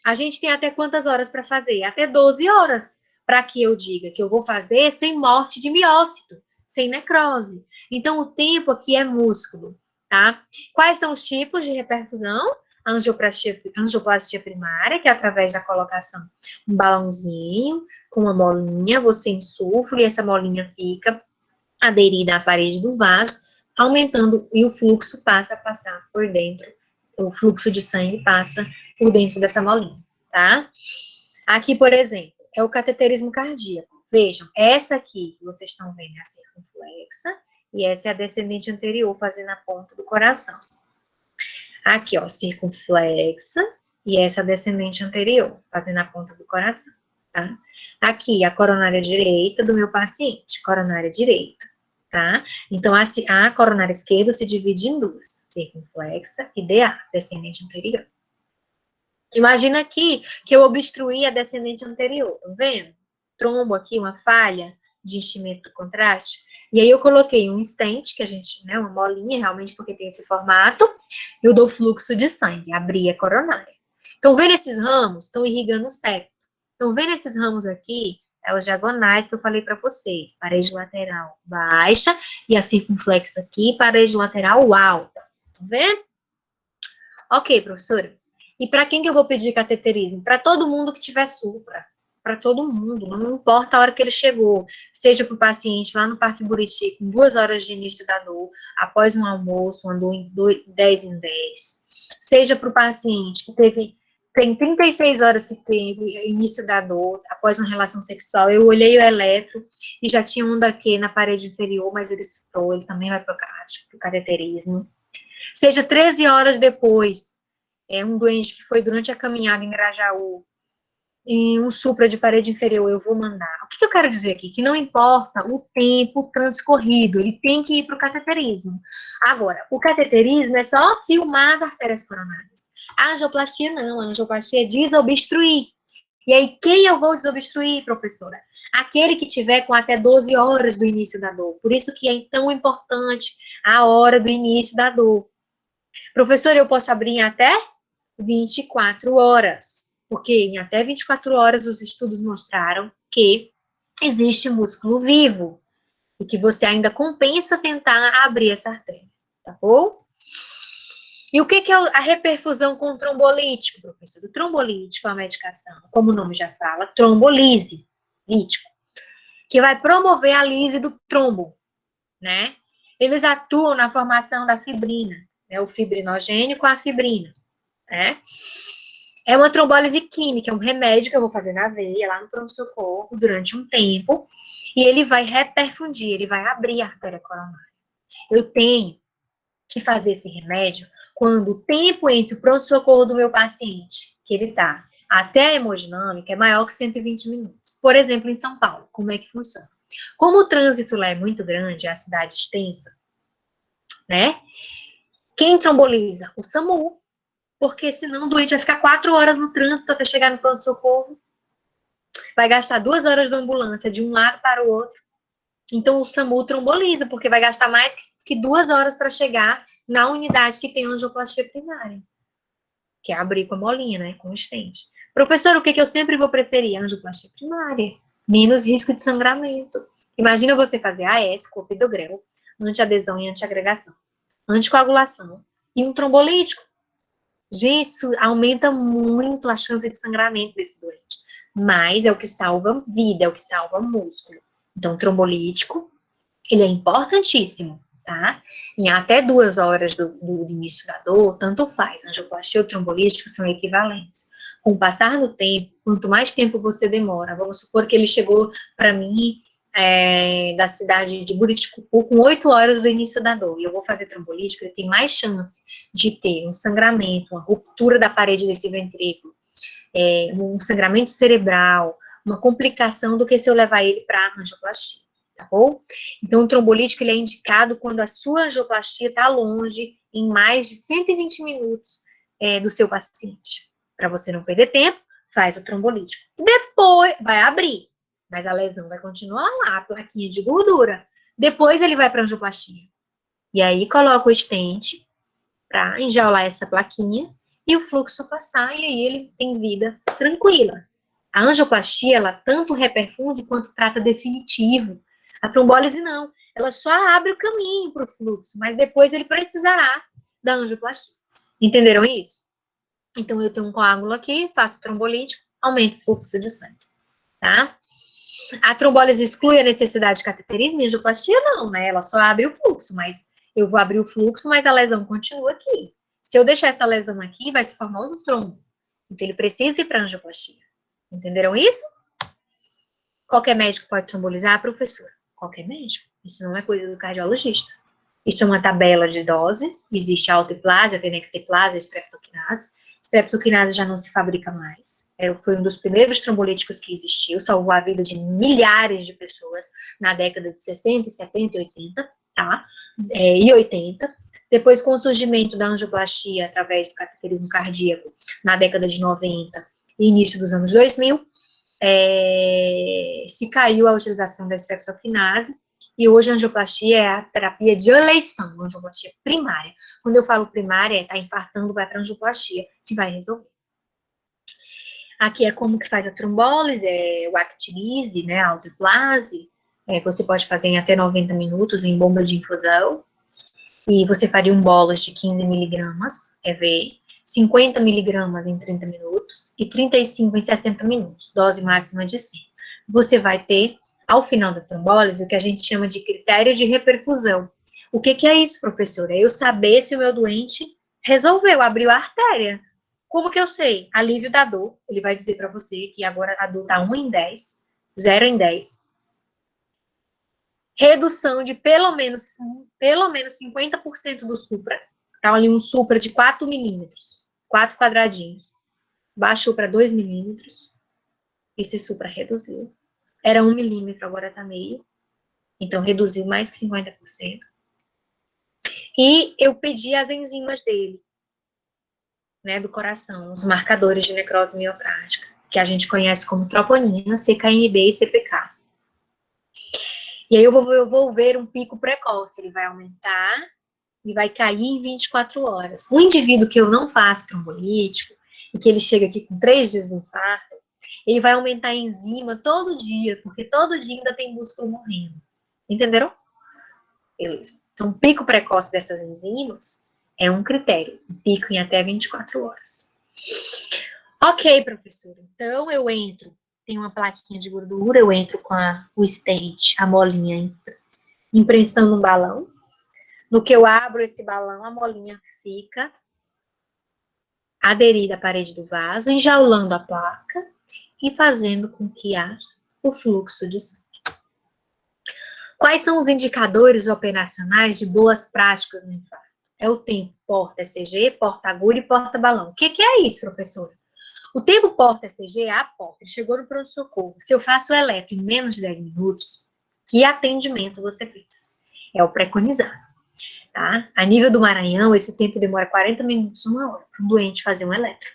[SPEAKER 1] A gente tem até quantas horas para fazer? Até 12 horas, para que eu diga que eu vou fazer sem morte de miócito, sem necrose. Então, o tempo aqui é músculo, tá? Quais são os tipos de reperfusão? A angioplastia primária, que é através da colocação um balãozinho com uma molinha, você insufla e essa molinha fica aderida à parede do vaso, aumentando e o fluxo passa a passar por dentro, o fluxo de sangue passa por dentro dessa molinha, tá? Aqui, por exemplo, é o cateterismo cardíaco. Vejam, essa aqui que vocês estão vendo é a circunflexa e essa é a descendente anterior fazendo a ponta do coração. Aqui, ó, circunflexa e essa é a descendente anterior fazendo a ponta do coração, tá? Aqui, a coronária direita do meu paciente, coronária direita, tá? Então, a coronária esquerda se divide em duas, circunflexa e DA, descendente anterior. Imagina aqui que eu obstruí a descendente anterior, tá vendo? Trombo aqui, uma falha de enchimento do contraste. E aí eu coloquei um stent, que a gente, né, uma molinha, realmente, porque tem esse formato, eu dou fluxo de sangue, abri a coronária. Então, vendo esses ramos, estão irrigando o septo. Então, vendo esses ramos aqui, é os diagonais que eu falei para vocês. Parede lateral baixa e a circunflexa aqui, parede lateral alta. Tá vendo? Ok, professora. E para quem que eu vou pedir cateterismo? Para todo mundo que tiver supra. Para todo mundo, não importa a hora que ele chegou. Seja para o paciente lá no Parque Buriti, com 2 horas de início da dor, após um almoço, andou em 10 em 10. Seja para o paciente que tem 36 horas que teve início da dor, após uma relação sexual, eu olhei o eletro e já tinha um daqui na parede inferior, mas ele citou, ele também vai para o cateterismo. Seja 13 horas depois, um doente que foi durante a caminhada em Grajaú, em um supra de parede inferior, eu vou mandar. O que eu quero dizer aqui? Que não importa o tempo transcorrido, ele tem que ir para o cateterismo. Agora, o cateterismo é só filmar as artérias coronárias. A angioplastia não, a angioplastia é desobstruir. E aí, quem eu vou desobstruir, professora? Aquele que tiver com até 12 horas do início da dor. Por isso que é tão importante a hora do início da dor. Professora, eu posso abrir em até 24 horas. Porque em até 24 horas os estudos mostraram que existe músculo vivo. E que você ainda compensa tentar abrir essa artéria. Tá bom? E o que é a reperfusão com trombolítico, professor? O trombolítico é uma medicação, como o nome já fala, trombolise, lítico, que vai promover a lise do trombo, né? Eles atuam na formação da fibrina, né? O fibrinogênio com a fibrina, né? É uma trombólise química, é um remédio que eu vou fazer na veia, lá no pronto-socorro, durante um tempo, e ele vai reperfundir, ele vai abrir a artéria coronária. Eu tenho que fazer esse remédio quando o tempo entre o pronto-socorro do meu paciente, que ele tá, até a hemodinâmica é maior que 120 minutos. Por exemplo, em São Paulo, como é que funciona? Como o trânsito lá é muito grande, a cidade extensa, né? Quem tromboliza? O SAMU. Porque senão o doente vai ficar 4 horas no trânsito até chegar no pronto-socorro. Vai gastar 2 horas de ambulância de um lado para o outro. Então, o SAMU tromboliza, porque vai gastar mais que 2 horas para chegar na unidade que tem angioplastia primária. Que é abrir com a molinha, né? Com o stent. Professor, o que eu sempre vou preferir? Angioplastia primária. Menos risco de sangramento. Imagina você fazer AS, clopidogrel, antiadesão e antiagregação, anticoagulação e um trombolítico. Gente, isso aumenta muito a chance de sangramento desse doente. Mas é o que salva vida, é o que salva músculo. Então, o trombolítico, ele é importantíssimo, tá? Em até 2 horas do início da dor, tanto faz. Angioplastia ou trombolítico são equivalentes. Com o passar do tempo, quanto mais tempo você demora, vamos supor que ele chegou para mim da cidade de Buriticupu com 8 horas do início da dor, e eu vou fazer trombolítico, ele tem mais chance de ter um sangramento, uma ruptura da parede desse ventrículo, um sangramento cerebral, uma complicação do que se eu levar ele para angioplastia, tá bom? Então, o trombolítico ele é indicado quando a sua angioplastia está longe, em mais de 120 minutos do seu paciente. Para você não perder tempo, faz o trombolítico. Depois, vai abrir, mas a lesão vai continuar lá, a plaquinha de gordura. Depois ele vai para angioplastia. E aí coloca o stent para enjaular essa plaquinha e o fluxo passar, e aí ele tem vida tranquila. A angioplastia, ela tanto reperfunde quanto trata definitivo. A trombólise não, ela só abre o caminho para o fluxo, mas depois ele precisará da angioplastia. Entenderam isso? Então, eu tenho um coágulo aqui, faço trombolítico, aumento o fluxo de sangue, tá? A trombólise exclui a necessidade de cateterismo e angioplastia não, né? Ela só abre o fluxo, mas eu vou abrir o fluxo, mas a lesão continua aqui. Se eu deixar essa lesão aqui, vai se formar um trombo. Então, ele precisa ir para angioplastia. Entenderam isso? Qualquer médico pode trombolizar, professor? Qualquer médico. Isso não é coisa do cardiologista. Isso é uma tabela de dose. Existe a autoplásia, tenecteplásia, streptokinase. Streptokinase já não se fabrica mais. Foi um dos primeiros trombolíticos que existiu, salvou a vida de milhares de pessoas na década de 60, 70 e 80, tá? E 80. Depois, com o surgimento da angioplastia através do cateterismo cardíaco, na década de 90 e início dos anos 2000, se caiu a utilização da streptokinase, e hoje a angioplastia é a terapia de eleição, a angioplastia primária. Quando eu falo primária, tá infartando, vai para angioplastia, que vai resolver. Aqui é como que faz a trombólise, o actinise, né, a autoplase, você pode fazer em até 90 minutos em bomba de infusão, e você faria um bolus de 15 miligramas, EV, 50 miligramas em 30 minutos, e 35 em 60 minutos, dose máxima de 100. Você vai ter, ao final da trombólise, o que a gente chama de critério de reperfusão. O que é isso, professora? É eu saber se o meu doente resolveu, abriu a artéria. Como que eu sei? Alívio da dor. Ele vai dizer para você que agora a dor está 1 em 10, 0 em 10. Redução de pelo menos 50% do supra. Tá ali um supra de 4 milímetros, 4 quadradinhos. Baixou para 2 milímetros. Esse supra reduziu. Era 1 milímetro, agora está meio. Então, reduziu mais que 50%. E eu pedi as enzimas dele, né, do coração, os marcadores de necrose miocárdica, que a gente conhece como troponina, CKMB e CPK. E aí eu vou ver um pico precoce, ele vai aumentar e vai cair em 24 horas. Um indivíduo que eu não faço trombolítico, e que ele chega aqui com 3 dias de infarto, ele vai aumentar a enzima todo dia, porque todo dia ainda tem músculo morrendo. Entenderam? Beleza. Então, o pico precoce dessas enzimas é um critério, um pico em até 24 horas. Ok, professora. Então, eu entro, tem uma plaquinha de gordura, eu entro com o stent, a molinha, imprensando um balão. No que eu abro esse balão, a molinha fica aderida à parede do vaso, enjaulando a placa e fazendo com que haja o fluxo de sangue. Quais são os indicadores operacionais de boas práticas no infarto? É o tempo porta-ECG, porta-agulha e porta-balão. O que é isso, professora? O tempo porta-ECG é a porta. Ele chegou no pronto-socorro. Se eu faço o eletro em menos de 10 minutos, que atendimento você fez? É o preconizado. Tá? A nível do Maranhão, esse tempo demora 40 minutos, 1 hora, para um doente fazer um eletro.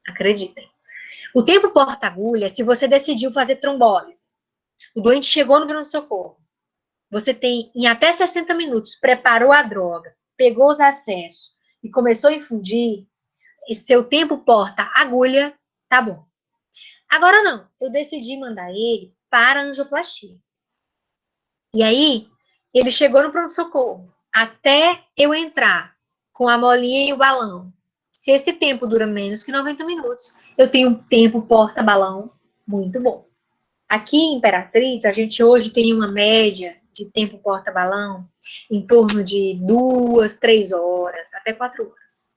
[SPEAKER 1] Acreditem. O tempo porta-agulha, se você decidiu fazer trombólise, o doente chegou no pronto-socorro, você tem, em até 60 minutos, preparou a droga, pegou os acessos e começou a infundir, e seu tempo porta-agulha, tá bom. Agora não, eu decidi mandar ele para a angioplastia. E aí, ele chegou no pronto-socorro, até eu entrar com a molinha e o balão, Se esse tempo dura menos que 90 minutos, eu tenho um tempo porta-balão muito bom. Aqui em Imperatriz, a gente hoje tem uma média de tempo porta-balão em torno de 2, 3 horas, até 4 horas.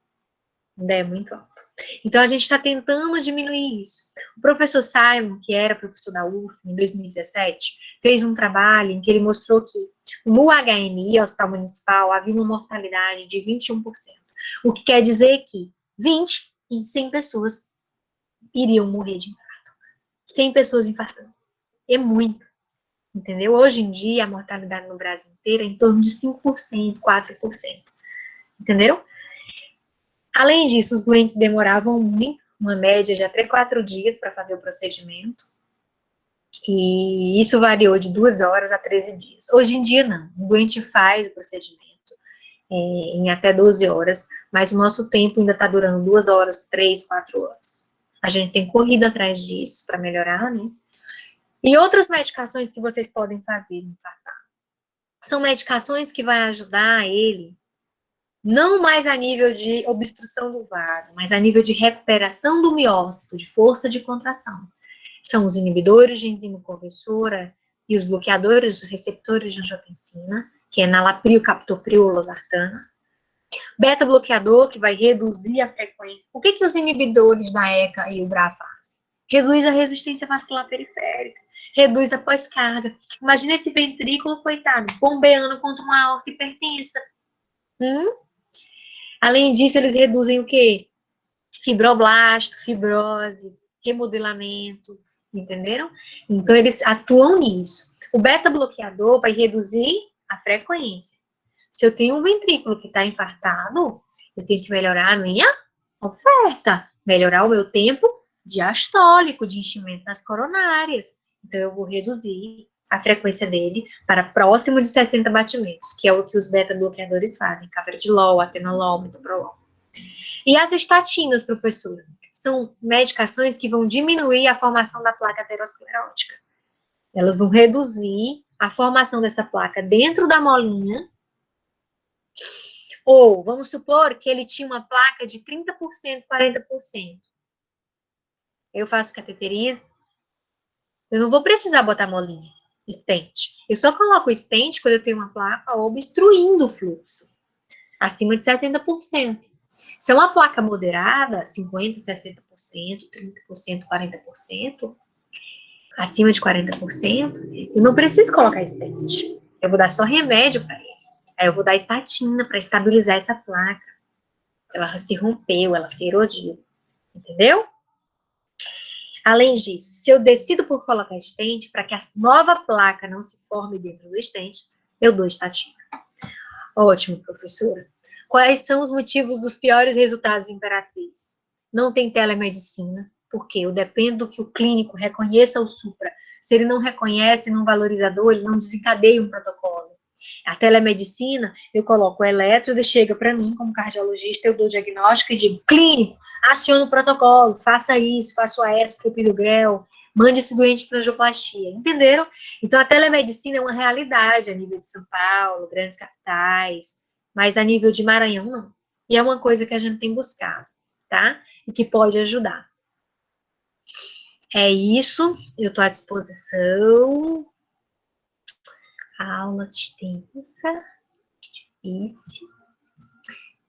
[SPEAKER 1] Ainda é muito alto. Então, a gente está tentando diminuir isso. O professor Simon, que era professor da UF em 2017, fez um trabalho em que ele mostrou que no HMI, Hospital Municipal, havia uma mortalidade de 21%. O que quer dizer que 20 em 100 pessoas iriam morrer de infarto. 100 pessoas infartando. É muito. Entendeu? Hoje em dia, a mortalidade no Brasil inteiro é em torno de 5%, 4%. Entendeu? Além disso, os doentes demoravam muito, uma média de até 4 dias para fazer o procedimento. E isso variou de 2 horas a 13 dias. Hoje em dia, não. O doente faz o procedimento em até 12 horas, mas o nosso tempo ainda está durando 2 horas, 3, 4 horas. A gente tem corrido atrás disso para melhorar, né? E outras medicações que vocês podem fazer no infartar. São medicações que vão ajudar ele, não mais a nível de obstrução do vaso, mas a nível de recuperação do miócito, de força de contração. São os inibidores de enzima conversora e os bloqueadores dos receptores de angiotensina, que é nalapril, captopril ou losartana. Beta-bloqueador, que vai reduzir a frequência. O que os inibidores da ECA e o BRA fazem? Reduz a resistência vascular periférica, reduz a pós-carga. Imagina esse ventrículo, coitado, bombeando contra uma aorta hipertensa. Além disso, eles reduzem o quê? Fibroblasto, fibrose, remodelamento, entenderam? Então, eles atuam nisso. O beta-bloqueador vai reduzir a frequência. Se eu tenho um ventrículo que está infartado, eu tenho que melhorar a minha oferta, melhorar o meu tempo diastólico, de enchimento das coronárias. Então, eu vou reduzir a frequência dele para próximo de 60 batimentos, que é o que os beta-bloqueadores fazem, carvedilol, atenolol, metoprolol. E as estatinas, professora, são medicações que vão diminuir a formação da placa aterosclerótica. Elas vão reduzir a formação dessa placa dentro da molinha. Ou, vamos supor que ele tinha uma placa de 30%, 40%. Eu faço cateterismo. Eu não vou precisar botar molinha, stent. Eu só coloco o stent quando eu tenho uma placa obstruindo o fluxo, acima de 70%. Se é uma placa moderada, 50%, 60%, 30%, 40%, acima de 40%, eu não preciso colocar stent. Eu vou dar só remédio para ele. Aí eu vou dar estatina para estabilizar essa placa. Ela se rompeu, ela se erodiu. Entendeu? Além disso, se eu decido por colocar stent, para que a nova placa não se forme dentro do stent, eu dou estatina. Ótimo, professora. Quais são os motivos dos piores resultados em Imperatriz? Não tem telemedicina, porque eu dependo que o clínico reconheça o supra. Se ele não reconhece, não valoriza a dor, ele não desencadeia um protocolo. A telemedicina, eu coloco o eletro, ele chega para mim como cardiologista, eu dou diagnóstico e digo, clínico, aciona o protocolo, faça isso, faça o AS, do GREL, mande esse doente para angioplastia, entenderam? Então, a telemedicina é uma realidade a nível de São Paulo, grandes capitais, mas a nível de Maranhão, não. E é uma coisa que a gente tem buscado, tá? E que pode ajudar. É isso, eu estou à disposição. A aula extensa, difícil,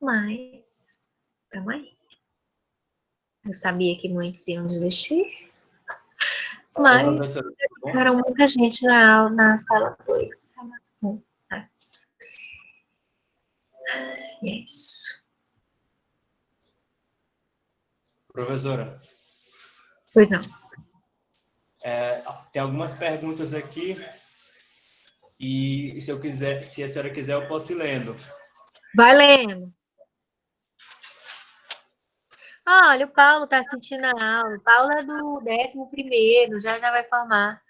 [SPEAKER 1] mas estamos aí. Eu sabia que muitos iam desistir, mas ficaram muita gente na sala 2. Sala 1, tá? É isso.
[SPEAKER 5] Professora.
[SPEAKER 1] Pois não.
[SPEAKER 5] Tem algumas perguntas aqui e se a senhora quiser, eu posso ir lendo.
[SPEAKER 1] Vai lendo. Olha, o Paulo está assistindo a aula. O Paulo é do 11º, já vai formar.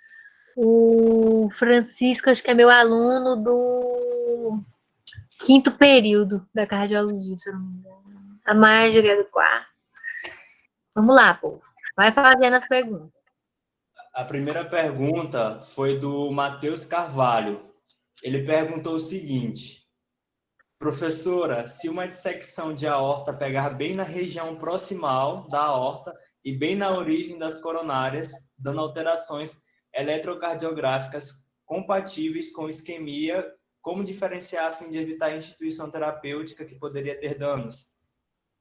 [SPEAKER 1] O Francisco, acho que é meu aluno do 5º período da cardiologia, se eu não me engano. A maioria do 4º. Vamos lá, povo. Vai fazendo as perguntas.
[SPEAKER 5] A primeira pergunta foi do Matheus Carvalho. Ele perguntou o seguinte: Professora, se uma dissecção de aorta pegar bem na região proximal da aorta e bem na origem das coronárias, dando alterações eletrocardiográficas compatíveis com isquemia, como diferenciar a fim de evitar a instituição terapêutica que poderia ter danos?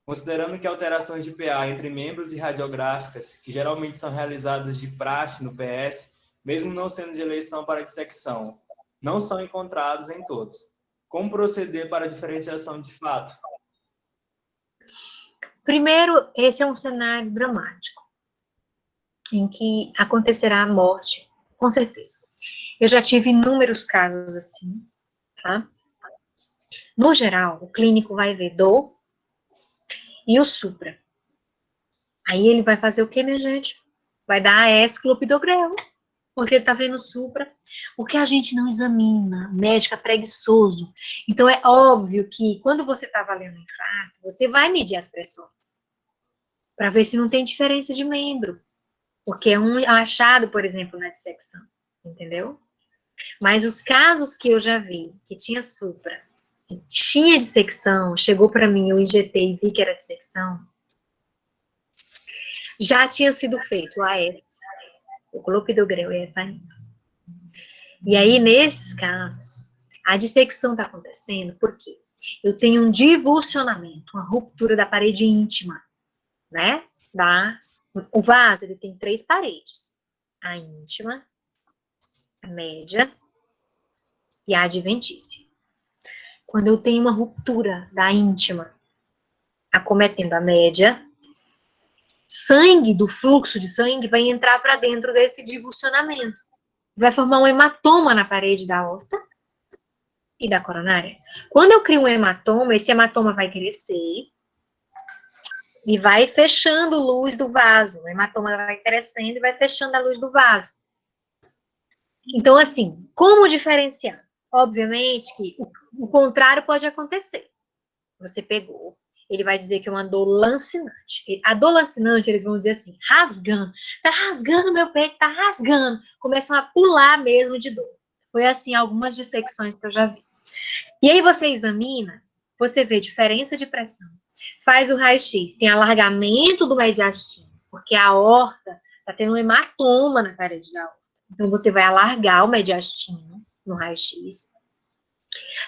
[SPEAKER 5] Considerando que alterações de PA entre membros e radiográficas, que geralmente são realizadas de praxe no PS, mesmo não sendo de eleição para dissecção, não são encontrados em todos. Como proceder para a diferenciação de fato?
[SPEAKER 1] Primeiro, esse é um cenário dramático, em que acontecerá a morte, com certeza. Eu já tive inúmeros casos assim, tá? No geral, o clínico vai ver dor e o supra. Aí ele vai fazer o quê, minha gente? Vai dar AS clopidogrel, porque ele tá vendo supra. O que a gente não examina, médico é preguiçoso. Então, é óbvio que quando você tá valendo um infarto, você vai medir as pressões, para ver se não tem diferença de membro. Porque é um achado, por exemplo, na dissecção, entendeu? Mas os casos que eu já vi, que tinha supra, que tinha dissecção, chegou para mim, eu injetei e vi que era dissecção, já tinha sido feito o AS, o clopidogrel e a heparina. E aí, nesses casos, a dissecção está acontecendo porque eu tenho um divulsionamento, uma ruptura da parede íntima, né? O vaso, ele tem 3 paredes. A íntima, a média e a adventícia. Quando eu tenho uma ruptura da íntima acometendo a média, sangue, do fluxo de sangue, vai entrar para dentro desse divulsionamento. Vai formar um hematoma na parede da aorta e da coronária. Quando eu crio um hematoma, esse hematoma vai crescer e vai fechando a luz do vaso. O hematoma vai crescendo e vai fechando a luz do vaso. Então, assim, como diferenciar? Obviamente que o contrário pode acontecer. Você pegou, ele vai dizer que é uma dor lancinante. A dor lancinante, eles vão dizer assim, rasgando. Tá rasgando meu peito, tá rasgando. Começam a pular mesmo de dor. Foi assim, algumas dissecções que eu já vi. E aí você examina, você vê diferença de pressão. Faz o raio-x, tem alargamento do mediastino, porque a aorta tá tendo um hematoma na parede da aorta. Então você vai alargar o mediastino no raio-x.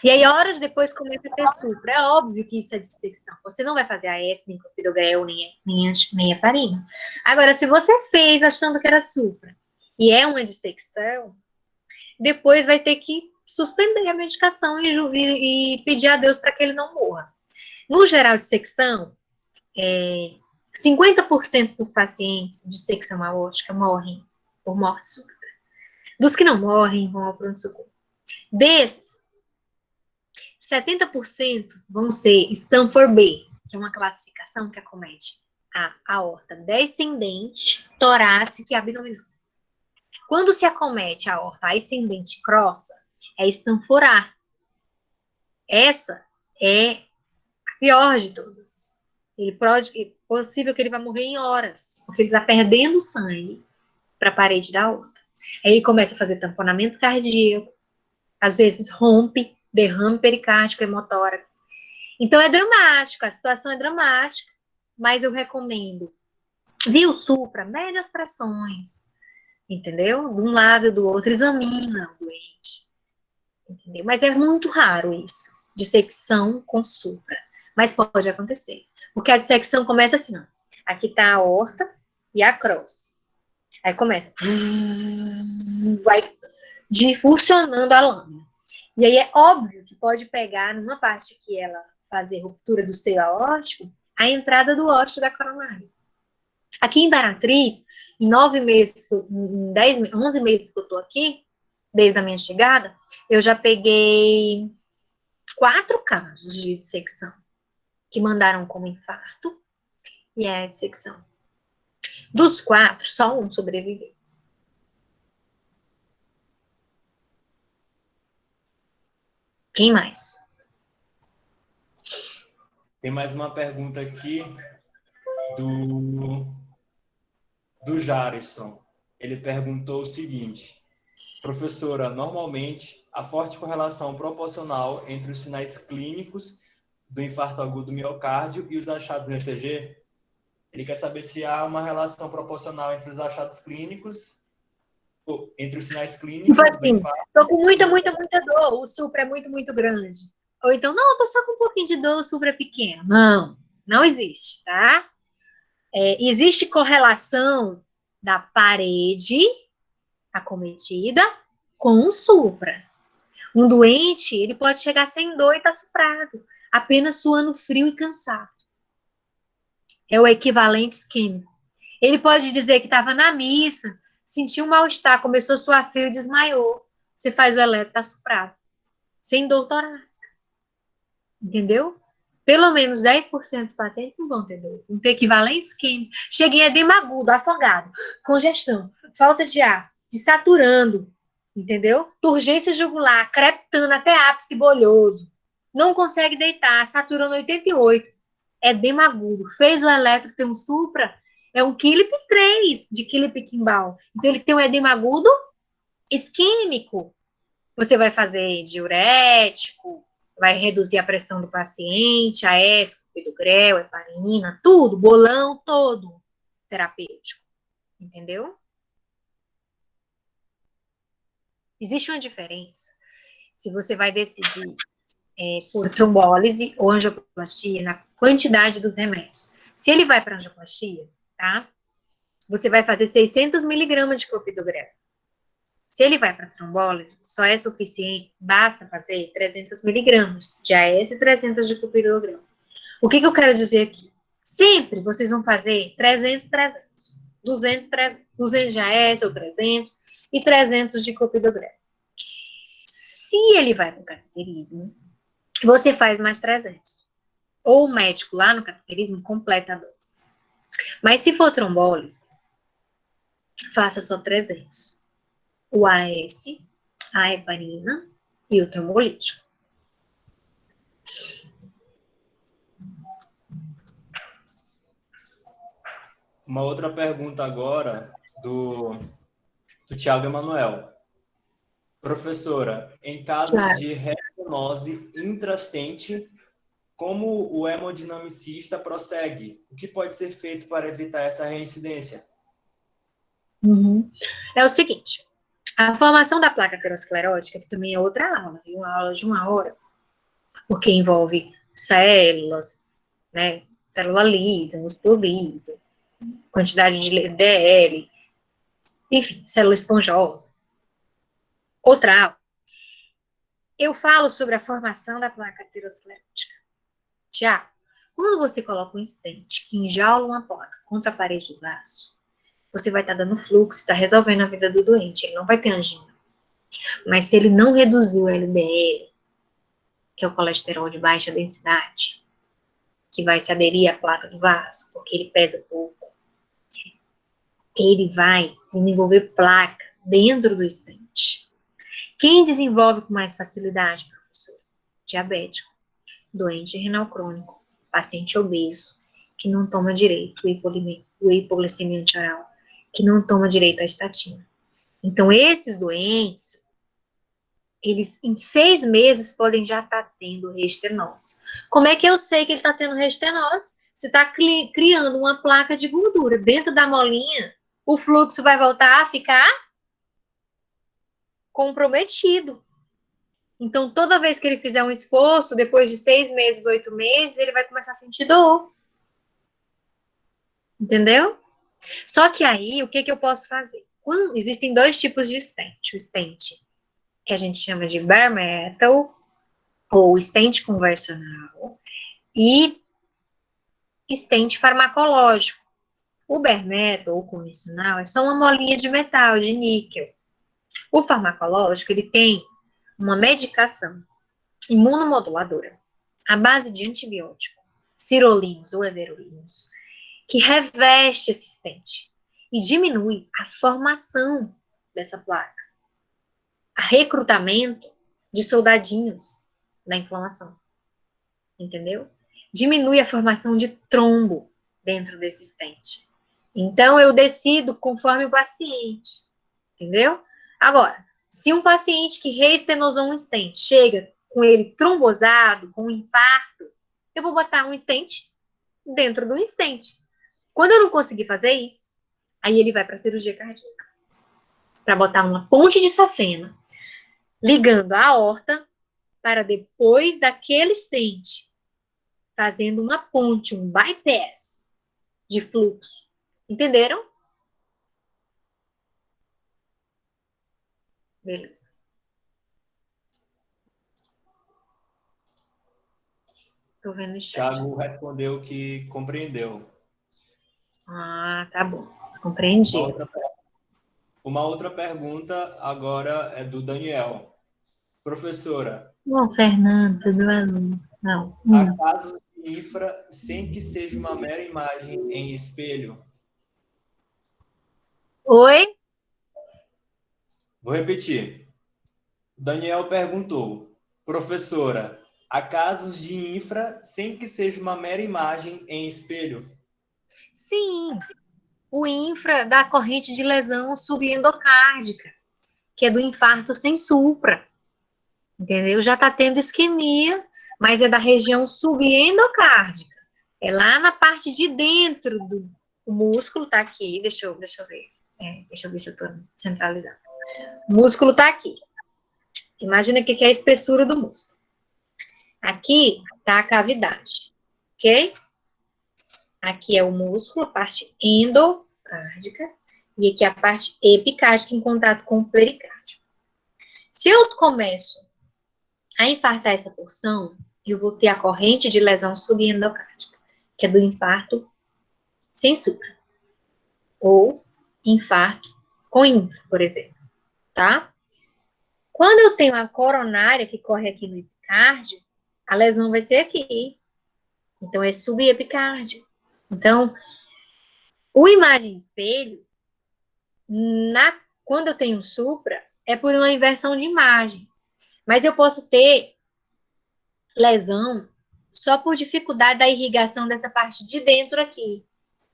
[SPEAKER 1] E aí, horas depois, começa a ter supra. É óbvio que isso é dissecção. Você não vai fazer AS, nem clopidogrel, nem heparina. Agora, se você fez achando que era supra e é uma dissecção, depois vai ter que suspender a medicação e pedir a Deus para que ele não morra. No geral, dissecção, 50% dos pacientes de dissecção aórtica morrem por morte súbita. Dos que não morrem, vão ao pronto-socorro. Desses, 70% vão ser Stanford B, que é uma classificação que acomete a aorta descendente, torácica e abdominal. Quando se acomete a aorta ascendente crossa, é Stanford A. Essa é a pior de todas. É possível que ele vá morrer em horas, porque ele está perdendo sangue para a parede da aorta. Aí ele começa a fazer tamponamento cardíaco, às vezes rompe, derrame pericárdico, hemotórax. Então é dramático, a situação é dramática, mas eu recomendo. Viu supra, mede as pressões, entendeu? De um lado e do outro, examina o doente, entendeu? Mas é muito raro isso, dissecção com supra, mas pode acontecer, porque a dissecção começa assim, ó. Aqui tá a aorta e a cross. Aí começa, vai difussionando a lâmina. E aí é óbvio que pode pegar, numa parte que ela fazer ruptura do seio aórtico, a entrada do ósseo da coronária. Aqui em Imperatriz, em 11 meses que eu tô aqui, desde a minha chegada, eu já peguei 4 casos de dissecção, que mandaram como infarto e é dissecção. Dos 4, só um sobreviveu. Quem mais?
[SPEAKER 5] Tem mais uma pergunta aqui do Jarison. Ele perguntou o seguinte: Professora, normalmente, a forte correlação proporcional entre os sinais clínicos do infarto agudo do miocárdio e os achados no ECG, ele quer saber se há uma relação proporcional entre os achados clínicos, ou entre os sinais clínicos
[SPEAKER 1] Tipo
[SPEAKER 5] do
[SPEAKER 1] assim,
[SPEAKER 5] infarto.
[SPEAKER 1] tô com muita dor, o supra é muito grande. Ou então, não, eu tô só com um pouquinho de dor, o supra é pequeno. Não, não existe, tá? Existe correlação da parede acometida com o supra. Um doente, ele pode chegar sem dor e estar suprado, apenas suando frio e cansado. É o equivalente isquêmico. Ele pode dizer que estava na missa, sentiu um mal-estar, começou a suar frio e desmaiou. Você faz o eletro, está suprado. Sem dor torácica. Entendeu? Pelo menos 10% dos pacientes não vão ter dor. Vão ter equivalente isquêmico. Chega em edema agudo, afogado, congestão, falta de ar, desaturando, entendeu? Turgência jugular, creptando até ápice bolhoso. Não consegue deitar, saturando 88. Edema agudo. Fez o eletro, tem um supra, é um Killip 3 de Killip-Kimball. Então, ele tem um edema agudo isquêmico. Você vai fazer diurético, vai reduzir a pressão do paciente, a Esco-Pidogrel, heparina, tudo, bolão todo terapêutico. Entendeu? Existe uma diferença. Se você vai decidir por trombólise ou angioplastia, na quantidade dos remédios. Se ele vai para angioplastia, tá? Você vai fazer 600 miligramas de clopidogrel. Se ele vai para trombólise, só é suficiente, basta fazer 300 miligramas de AS e 300 de clopidogrel. O que eu quero dizer aqui? Sempre vocês vão fazer 300, 300, 200, 300, 200 de AS ou 300 e 300 de clopidogrel. Se ele vai para o cateterismo, você faz mais 300. Ou o médico lá no cateterismo completa a dose. Mas se for trombólise, faça só 300. O AS, a heparina e o trombolítico.
[SPEAKER 5] Uma outra pergunta agora do Thiago Emanuel. Professora, em caso de retenose intrastente, como o hemodinamicista prossegue? O que pode ser feito para evitar essa reincidência?
[SPEAKER 1] É o seguinte, a formação da placa aterosclerótica, que também é outra aula, uma aula de 1 hora, porque envolve células, né, célula lisa, músculo liso, quantidade de LDL, enfim, célula esponjosa. Outra aula. Eu falo sobre a formação da placa aterosclerótica. Tiago, quando você coloca um stent que enjaula uma placa contra a parede do vaso, você vai estar dando fluxo, está resolvendo a vida do doente, ele não vai ter angina. Mas se ele não reduzir o LDL, que é o colesterol de baixa densidade, que vai se aderir à placa do vaso, porque ele pesa pouco, ele vai desenvolver placa dentro do stent. Quem desenvolve com mais facilidade, professor? Diabético, doente renal crônico, paciente obeso, que não toma direito o hipoglicemia antioral, que não toma direito à estatina. Então, esses doentes, eles em 6 meses podem já estar tendo restenose. Como é que eu sei que ele está tendo restenose? Você está criando uma placa de gordura dentro da molinha, o fluxo vai voltar a ficar comprometido. Então, toda vez que ele fizer um esforço, depois de 6 meses, 8 meses, ele vai começar a sentir dor. Entendeu? Só que aí, o que eu posso fazer? Existem 2 tipos de stent. O stent que a gente chama de bare metal, ou stent convencional, e stent farmacológico. O bare metal, ou convencional, é só uma molinha de metal, de níquel. O farmacológico, ele tem uma medicação imunomoduladora, à base de antibiótico, sirolimus ou everolimus, que reveste esse stent e diminui a formação dessa placa, a recrutamento de soldadinhos da inflamação, entendeu? Diminui a formação de trombo dentro desse stent. Então, eu decido conforme o paciente, entendeu? Agora, Se um paciente que reestenosou um stent chega com ele trombosado, com um infarto, eu vou botar um stent dentro do stent. Quando eu não conseguir fazer isso, aí ele vai para a cirurgia cardíaca. Para botar uma ponte de safena, ligando a aorta para depois daquele stent, fazendo uma ponte, um bypass de fluxo. Entenderam? Beleza. Tô vendo o chat.
[SPEAKER 5] Thiago respondeu que compreendeu.
[SPEAKER 1] Ah, tá bom. Compreendi.
[SPEAKER 5] Uma outra pergunta agora é do Daniel. Professora,
[SPEAKER 1] Não, Fernando, do aluno. Não.
[SPEAKER 5] há casos de infra sem que seja uma mera imagem em espelho?
[SPEAKER 1] Oi?
[SPEAKER 5] Vou repetir. Daniel perguntou, professora, há casos de infra sem que seja uma mera imagem em espelho?
[SPEAKER 1] Sim. O infra da corrente de lesão subendocárdica, que é do infarto sem supra. Entendeu? Já está tendo isquemia, mas é da região subendocárdica. É lá na parte de dentro do músculo, tá aqui. Deixa eu ver. Deixa eu ver se eu tô centralizando. O músculo tá aqui. Imagina o que é a espessura do músculo. Aqui tá a cavidade, ok? Aqui é o músculo, a parte endocárdica, e aqui a parte epicárdica em contato com o pericárdio. Se eu começo a infartar essa porção, eu vou ter a corrente de lesão subendocárdica, que é do infarto sem supra, ou infarto com infra, por exemplo, tá? Quando eu tenho a coronária que corre aqui no epicárdio, a lesão vai ser aqui. Então, é subepicárdio. Então, o imagem espelho, quando eu tenho supra, é por uma inversão de imagem. Mas eu posso ter lesão só por dificuldade da irrigação dessa parte de dentro aqui,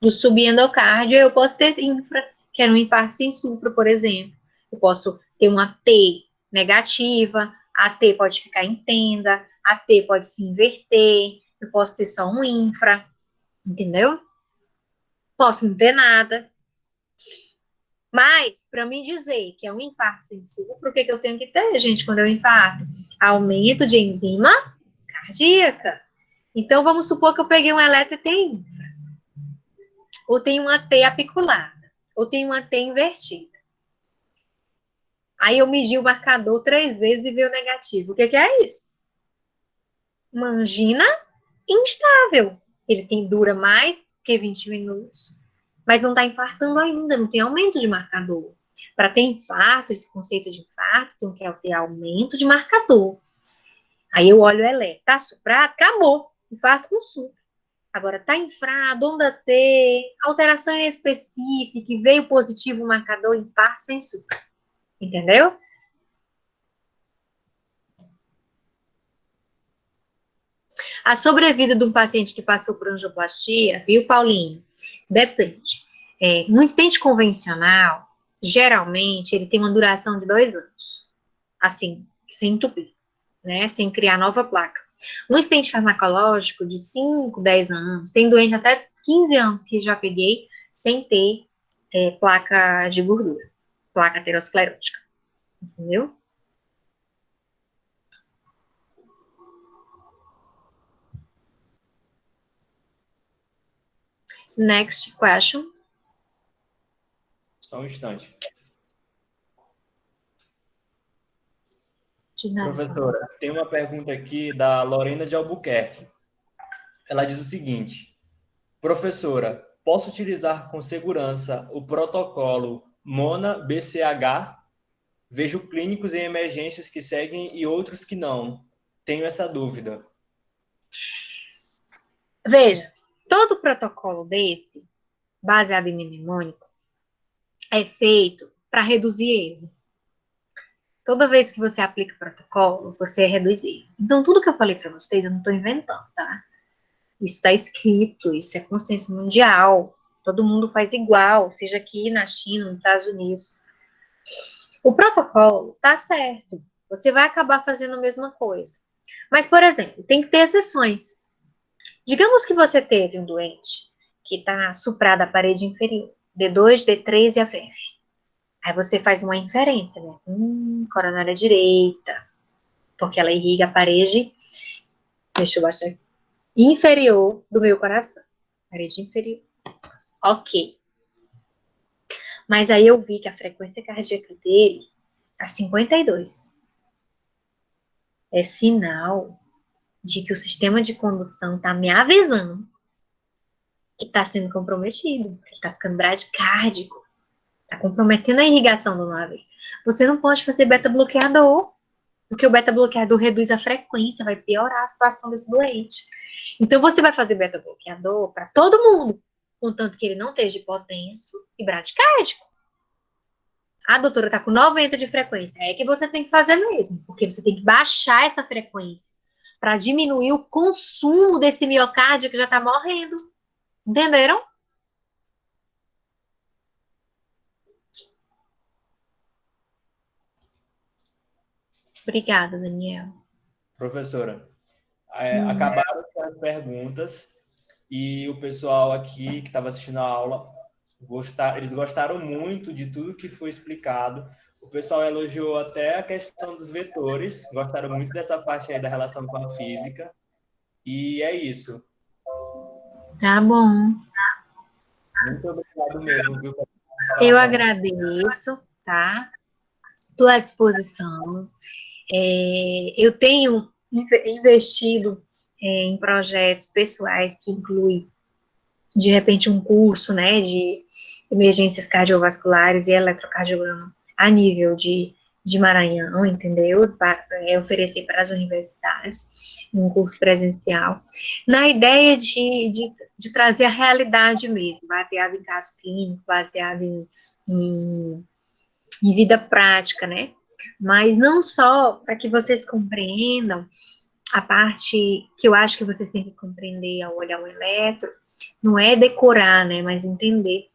[SPEAKER 1] do subendocárdio. Eu posso ter infra, que era um infarto sem supra, por exemplo. Eu posso ter uma T negativa, a T pode ficar em tenda, a T pode se inverter, eu posso ter só um infra, entendeu? Posso não ter nada. Mas, para mim dizer que é um infarto sem supra, o que eu tenho que ter, gente, quando eu infarto? Aumento de enzima cardíaca. Então, vamos supor que eu peguei um eletro e tem infra. Ou tem uma T apiculada. Ou tem uma T invertida. Aí eu medi o marcador 3 vezes e veio negativo. O que é isso? Uma angina instável. Ele dura mais que 20 minutos. Mas não está infartando ainda, não tem aumento de marcador. Para ter infarto, esse conceito de infarto, tem que ter aumento de marcador. Aí eu olho o eletro, tá suprado? Acabou. Infarto com supra. Agora, tá infrado, onda T, alteração inespecífica, e veio positivo o marcador, infarto sem supra. Entendeu? A sobrevida de um paciente que passou por angioplastia, viu, Paulinho? Depende. No stent convencional, geralmente, ele tem uma duração de 2 anos. Assim, sem entupir, né? Sem criar nova placa. No stent farmacológico, de 5, 10 anos, tem doente até 15 anos que já peguei sem ter placa de gordura, placa aterosclerótica. Entendeu? Next question.
[SPEAKER 5] Só um instante.
[SPEAKER 1] De nada.
[SPEAKER 5] Professora, tem uma pergunta aqui da Lorena de Albuquerque. Ela diz o seguinte: professora, posso utilizar com segurança o protocolo MONA-BCH? Vejo clínicos em emergências que seguem e outros que não. Tenho essa dúvida.
[SPEAKER 1] Veja, todo protocolo desse, baseado em mnemônico, é feito para reduzir erro. Toda vez que você aplica o protocolo, você reduz erro. Então, tudo que eu falei para vocês, eu não estou inventando, tá? Isso está escrito, isso é consenso mundial. Todo mundo faz igual, seja aqui na China, nos Estados Unidos. O protocolo tá certo. Você vai acabar fazendo a mesma coisa. Mas, por exemplo, tem que ter exceções. Digamos que você teve um doente que está suprado a parede inferior, D2, D3 e a VF. Aí você faz uma inferência, né? Coronária direita, porque ela irriga a parede, deixa eu baixar aqui, inferior do meu coração. Parede inferior. Ok. Mas aí eu vi que a frequência cardíaca dele tá 52. É sinal de que o sistema de condução está me avisando que está sendo comprometido, que está ficando bradicárdico, está comprometendo a irrigação do navio. Você não pode fazer beta-bloqueador, porque o beta-bloqueador reduz a frequência, vai piorar a situação desse doente. Então, você vai fazer beta-bloqueador para todo mundo, contanto que ele não esteja hipotenso e bradicárdico. A doutora está com 90 de frequência, é que você tem que fazer mesmo, porque você tem que baixar essa frequência para diminuir o consumo desse miocárdio que já está morrendo. Entenderam? Obrigada, Daniel.
[SPEAKER 5] Professora, acabaram as perguntas e o pessoal aqui que estava assistindo a aula, eles gostaram muito de tudo que foi explicado. O pessoal elogiou até a questão dos vetores, gostaram muito dessa parte aí da relação com a física. E é isso.
[SPEAKER 1] Tá bom.
[SPEAKER 5] Muito obrigado mesmo, viu?
[SPEAKER 1] Eu agradeço, tá? Estou à disposição. Eu tenho investido em projetos pessoais que incluem, de repente, um curso, né, de emergências cardiovasculares e eletrocardiograma a nível de Maranhão, entendeu? Para oferecer para as universidades um curso presencial, na ideia de trazer a realidade mesmo, baseado em caso clínico, baseado em vida prática, né? Mas não só para que vocês compreendam a parte que eu acho que vocês têm que compreender ao olhar o eletro, não é decorar, né? Mas entender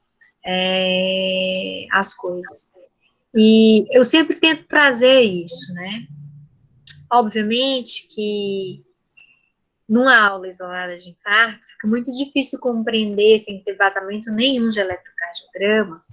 [SPEAKER 1] as coisas. E eu sempre tento trazer isso, né? Obviamente que numa aula isolada de infarto, fica muito difícil compreender, sem ter vazamento nenhum de eletrocardiograma,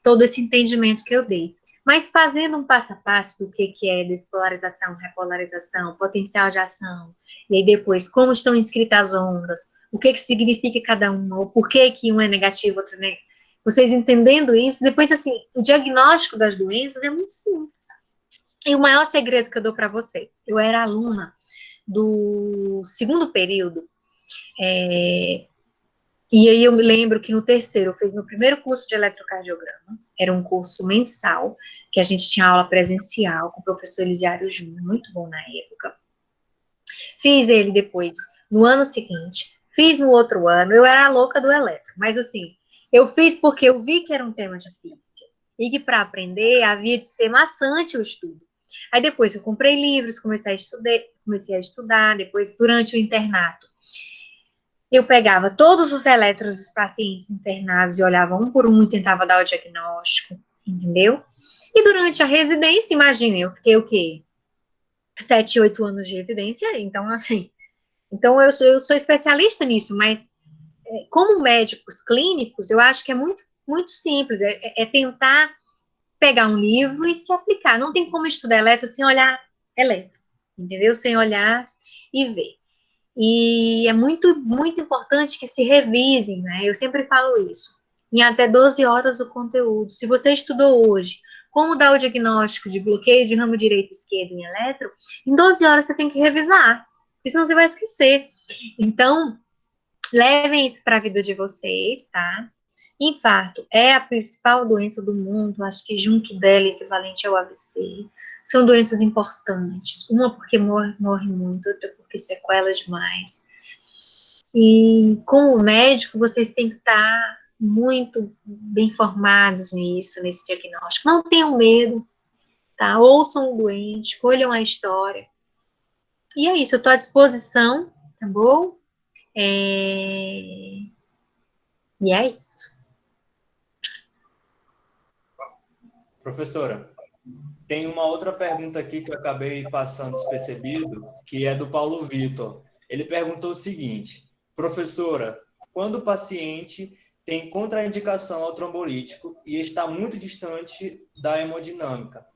[SPEAKER 1] todo esse entendimento que eu dei. Mas fazendo um passo a passo do que é despolarização, repolarização, potencial de ação, e aí depois como estão inscritas as ondas, o que significa cada uma, ou por que um é negativo, outro é negativo. Vocês entendendo isso, depois, assim, o diagnóstico das doenças é muito simples. E o maior segredo que eu dou para vocês, eu era aluna do segundo período, e aí eu me lembro que no terceiro eu fiz meu primeiro curso de eletrocardiograma, era um curso mensal, que a gente tinha aula presencial com o professor Elisiário Júnior, muito bom na época. Fiz ele depois no ano seguinte, fiz no outro ano, eu era a louca do eletro, mas assim, eu fiz porque eu vi que era um tema difícil, e que para aprender havia de ser maçante o estudo. Aí depois eu comprei livros, comecei a estudar, depois durante o internato, eu pegava todos os eletros dos pacientes internados e olhava um por um e tentava dar o diagnóstico, entendeu? E durante a residência, imagine, eu fiquei o quê? 7, 8 anos de residência, então assim, então eu sou especialista nisso, mas como médicos clínicos, eu acho que é muito, muito simples, é tentar pegar um livro e se aplicar. Não tem como estudar eletro sem olhar eletro, entendeu? Sem olhar e ver. E é muito, muito importante que se revisem, né? Eu sempre falo isso. Em até 12 horas o conteúdo. Se você estudou hoje como dar o diagnóstico de bloqueio de ramo direito e esquerdo em eletro, em 12 horas você tem que revisar, porque senão você vai esquecer. Então, levem isso para a vida de vocês, tá? Infarto é a principal doença do mundo, acho que junto dela, equivalente ao AVC. São doenças importantes. Uma porque morre muito, outra porque sequela demais. E como médico, vocês têm que estar muito bem informados nisso, nesse diagnóstico. Não tenham medo, tá? Ouçam o doente, colham a história. E é isso, eu estou à disposição, tá bom? E é isso.
[SPEAKER 5] Professora, Tem uma outra pergunta aqui que eu acabei passando despercebido, que é do Paulo Vitor. Ele perguntou o seguinte: professora, quando o paciente tem contraindicação ao trombolítico e está muito distante da hemodinâmica,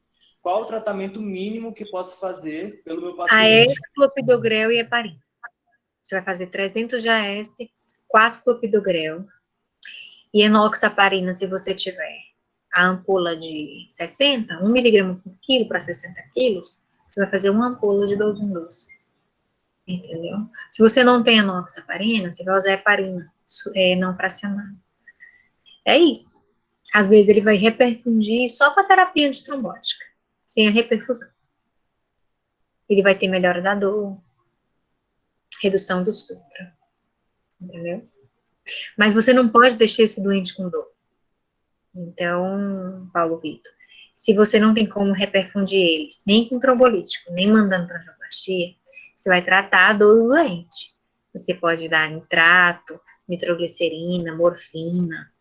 [SPEAKER 5] qual o tratamento mínimo que posso fazer pelo meu
[SPEAKER 1] A
[SPEAKER 5] paciente?
[SPEAKER 1] clopidogrel e heparina. Você vai fazer 300 de AS, 4 clopidogrel e enoxaparina, se você tiver a ampola de 60, 1 miligrama por quilo para 60 quilos, você vai fazer uma ampola de 12 em 12. Entendeu? Se você não tem enoxaparina, você vai usar heparina, não fracionada. É isso. Às vezes ele vai reperfundir só com a terapia antitrombótica, sem a reperfusão. Ele vai ter melhora da dor, redução do supra. Entendeu? Mas você não pode deixar esse doente com dor. Então, Paulo Vitor, se você não tem como reperfundir eles, nem com trombolítico, nem mandando para angioplastia, você vai tratar a dor do doente. Você pode dar nitrato, nitroglicerina, morfina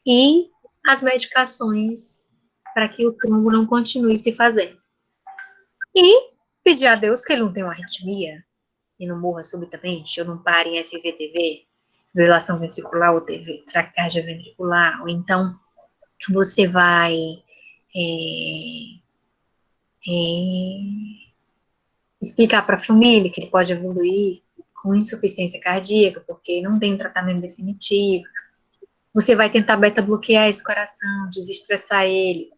[SPEAKER 1] e as medicações para que o trombo não continue se fazendo. E pedir a Deus que ele não tenha uma arritmia e não morra subitamente, ou não pare em FVTV, fibrilação ventricular ou taquicardia ventricular, ou então você vai explicar para a família que ele pode evoluir com insuficiência cardíaca, porque não tem um tratamento definitivo. Você vai tentar beta-bloquear esse coração, desestressar ele.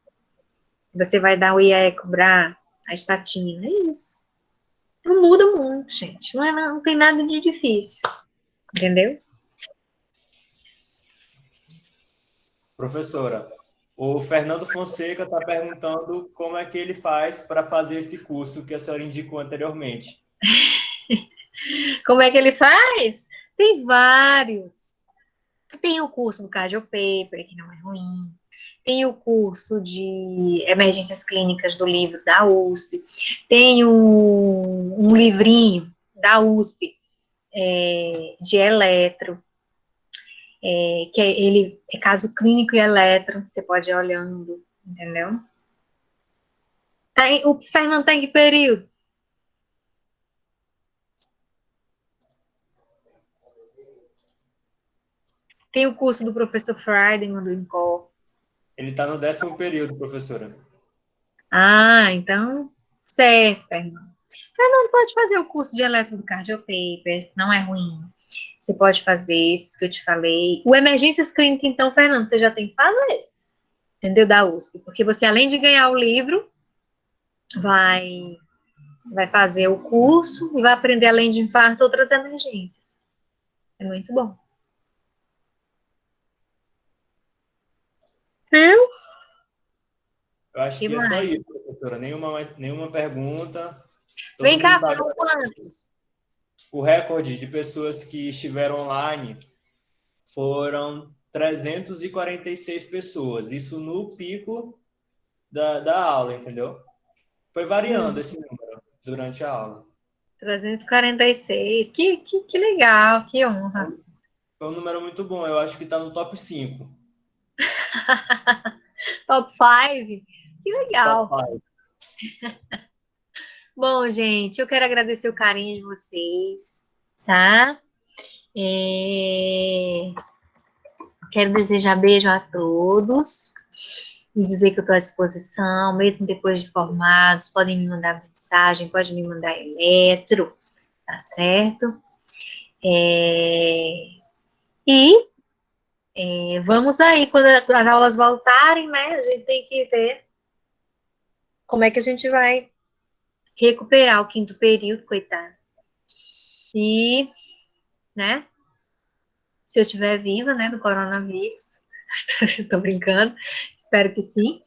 [SPEAKER 1] Você vai dar o IAECO-BRA, a estatina, é isso. Não muda muito, gente. Não tem nada de difícil. Entendeu?
[SPEAKER 5] Professora, o Fernando Fonseca está perguntando como é que ele faz para fazer esse curso que a senhora indicou anteriormente.
[SPEAKER 1] Como é que ele faz? Tem vários. Tem o curso do Cardio Paper, que não é ruim. Tem o curso de emergências clínicas do livro da USP. Tem um livrinho da USP de eletro, que ele é caso clínico e eletro, você pode ir olhando, entendeu? O Fernando tá em que período? Tem o curso do professor Friedman, do INCOR.
[SPEAKER 5] Ele está no 10º período, professora.
[SPEAKER 1] Ah, então, certo, Fernando. Fernando pode fazer o curso de eletro do Cardio Papers, não é ruim. Você pode fazer esses que eu te falei. O Emergências Clínicas, então, Fernando, você já tem que fazer, entendeu? Da USP, porque você, além de ganhar o livro, vai fazer o curso e vai aprender, além de infarto, outras emergências. É muito bom. Viu?
[SPEAKER 5] Eu acho
[SPEAKER 1] Que
[SPEAKER 5] que é só
[SPEAKER 1] mais?
[SPEAKER 5] isso, professora. Nenhuma pergunta.
[SPEAKER 1] Vem
[SPEAKER 5] Todo mundo
[SPEAKER 1] cá,
[SPEAKER 5] tá...
[SPEAKER 1] foram quantos?
[SPEAKER 5] O recorde de pessoas que estiveram online foram 346 pessoas. Isso no pico da aula, entendeu? Foi variando esse número durante a aula.
[SPEAKER 1] 346. Que legal, que honra.
[SPEAKER 5] Foi um número muito bom. Eu acho que está no top 5.
[SPEAKER 1] Top 5? Que legal.
[SPEAKER 5] Top 5.
[SPEAKER 1] Bom, gente, eu quero agradecer o carinho de vocês, tá? Quero desejar beijo a todos e dizer que eu estou à disposição, mesmo depois de formados, podem me mandar mensagem, podem me mandar eletro, tá certo? Vamos aí, quando as aulas voltarem, né, a gente tem que ver como é que a gente vai recuperar o 5º período, coitado. E, né, se eu estiver viva, né, do coronavírus, tô brincando, espero que sim,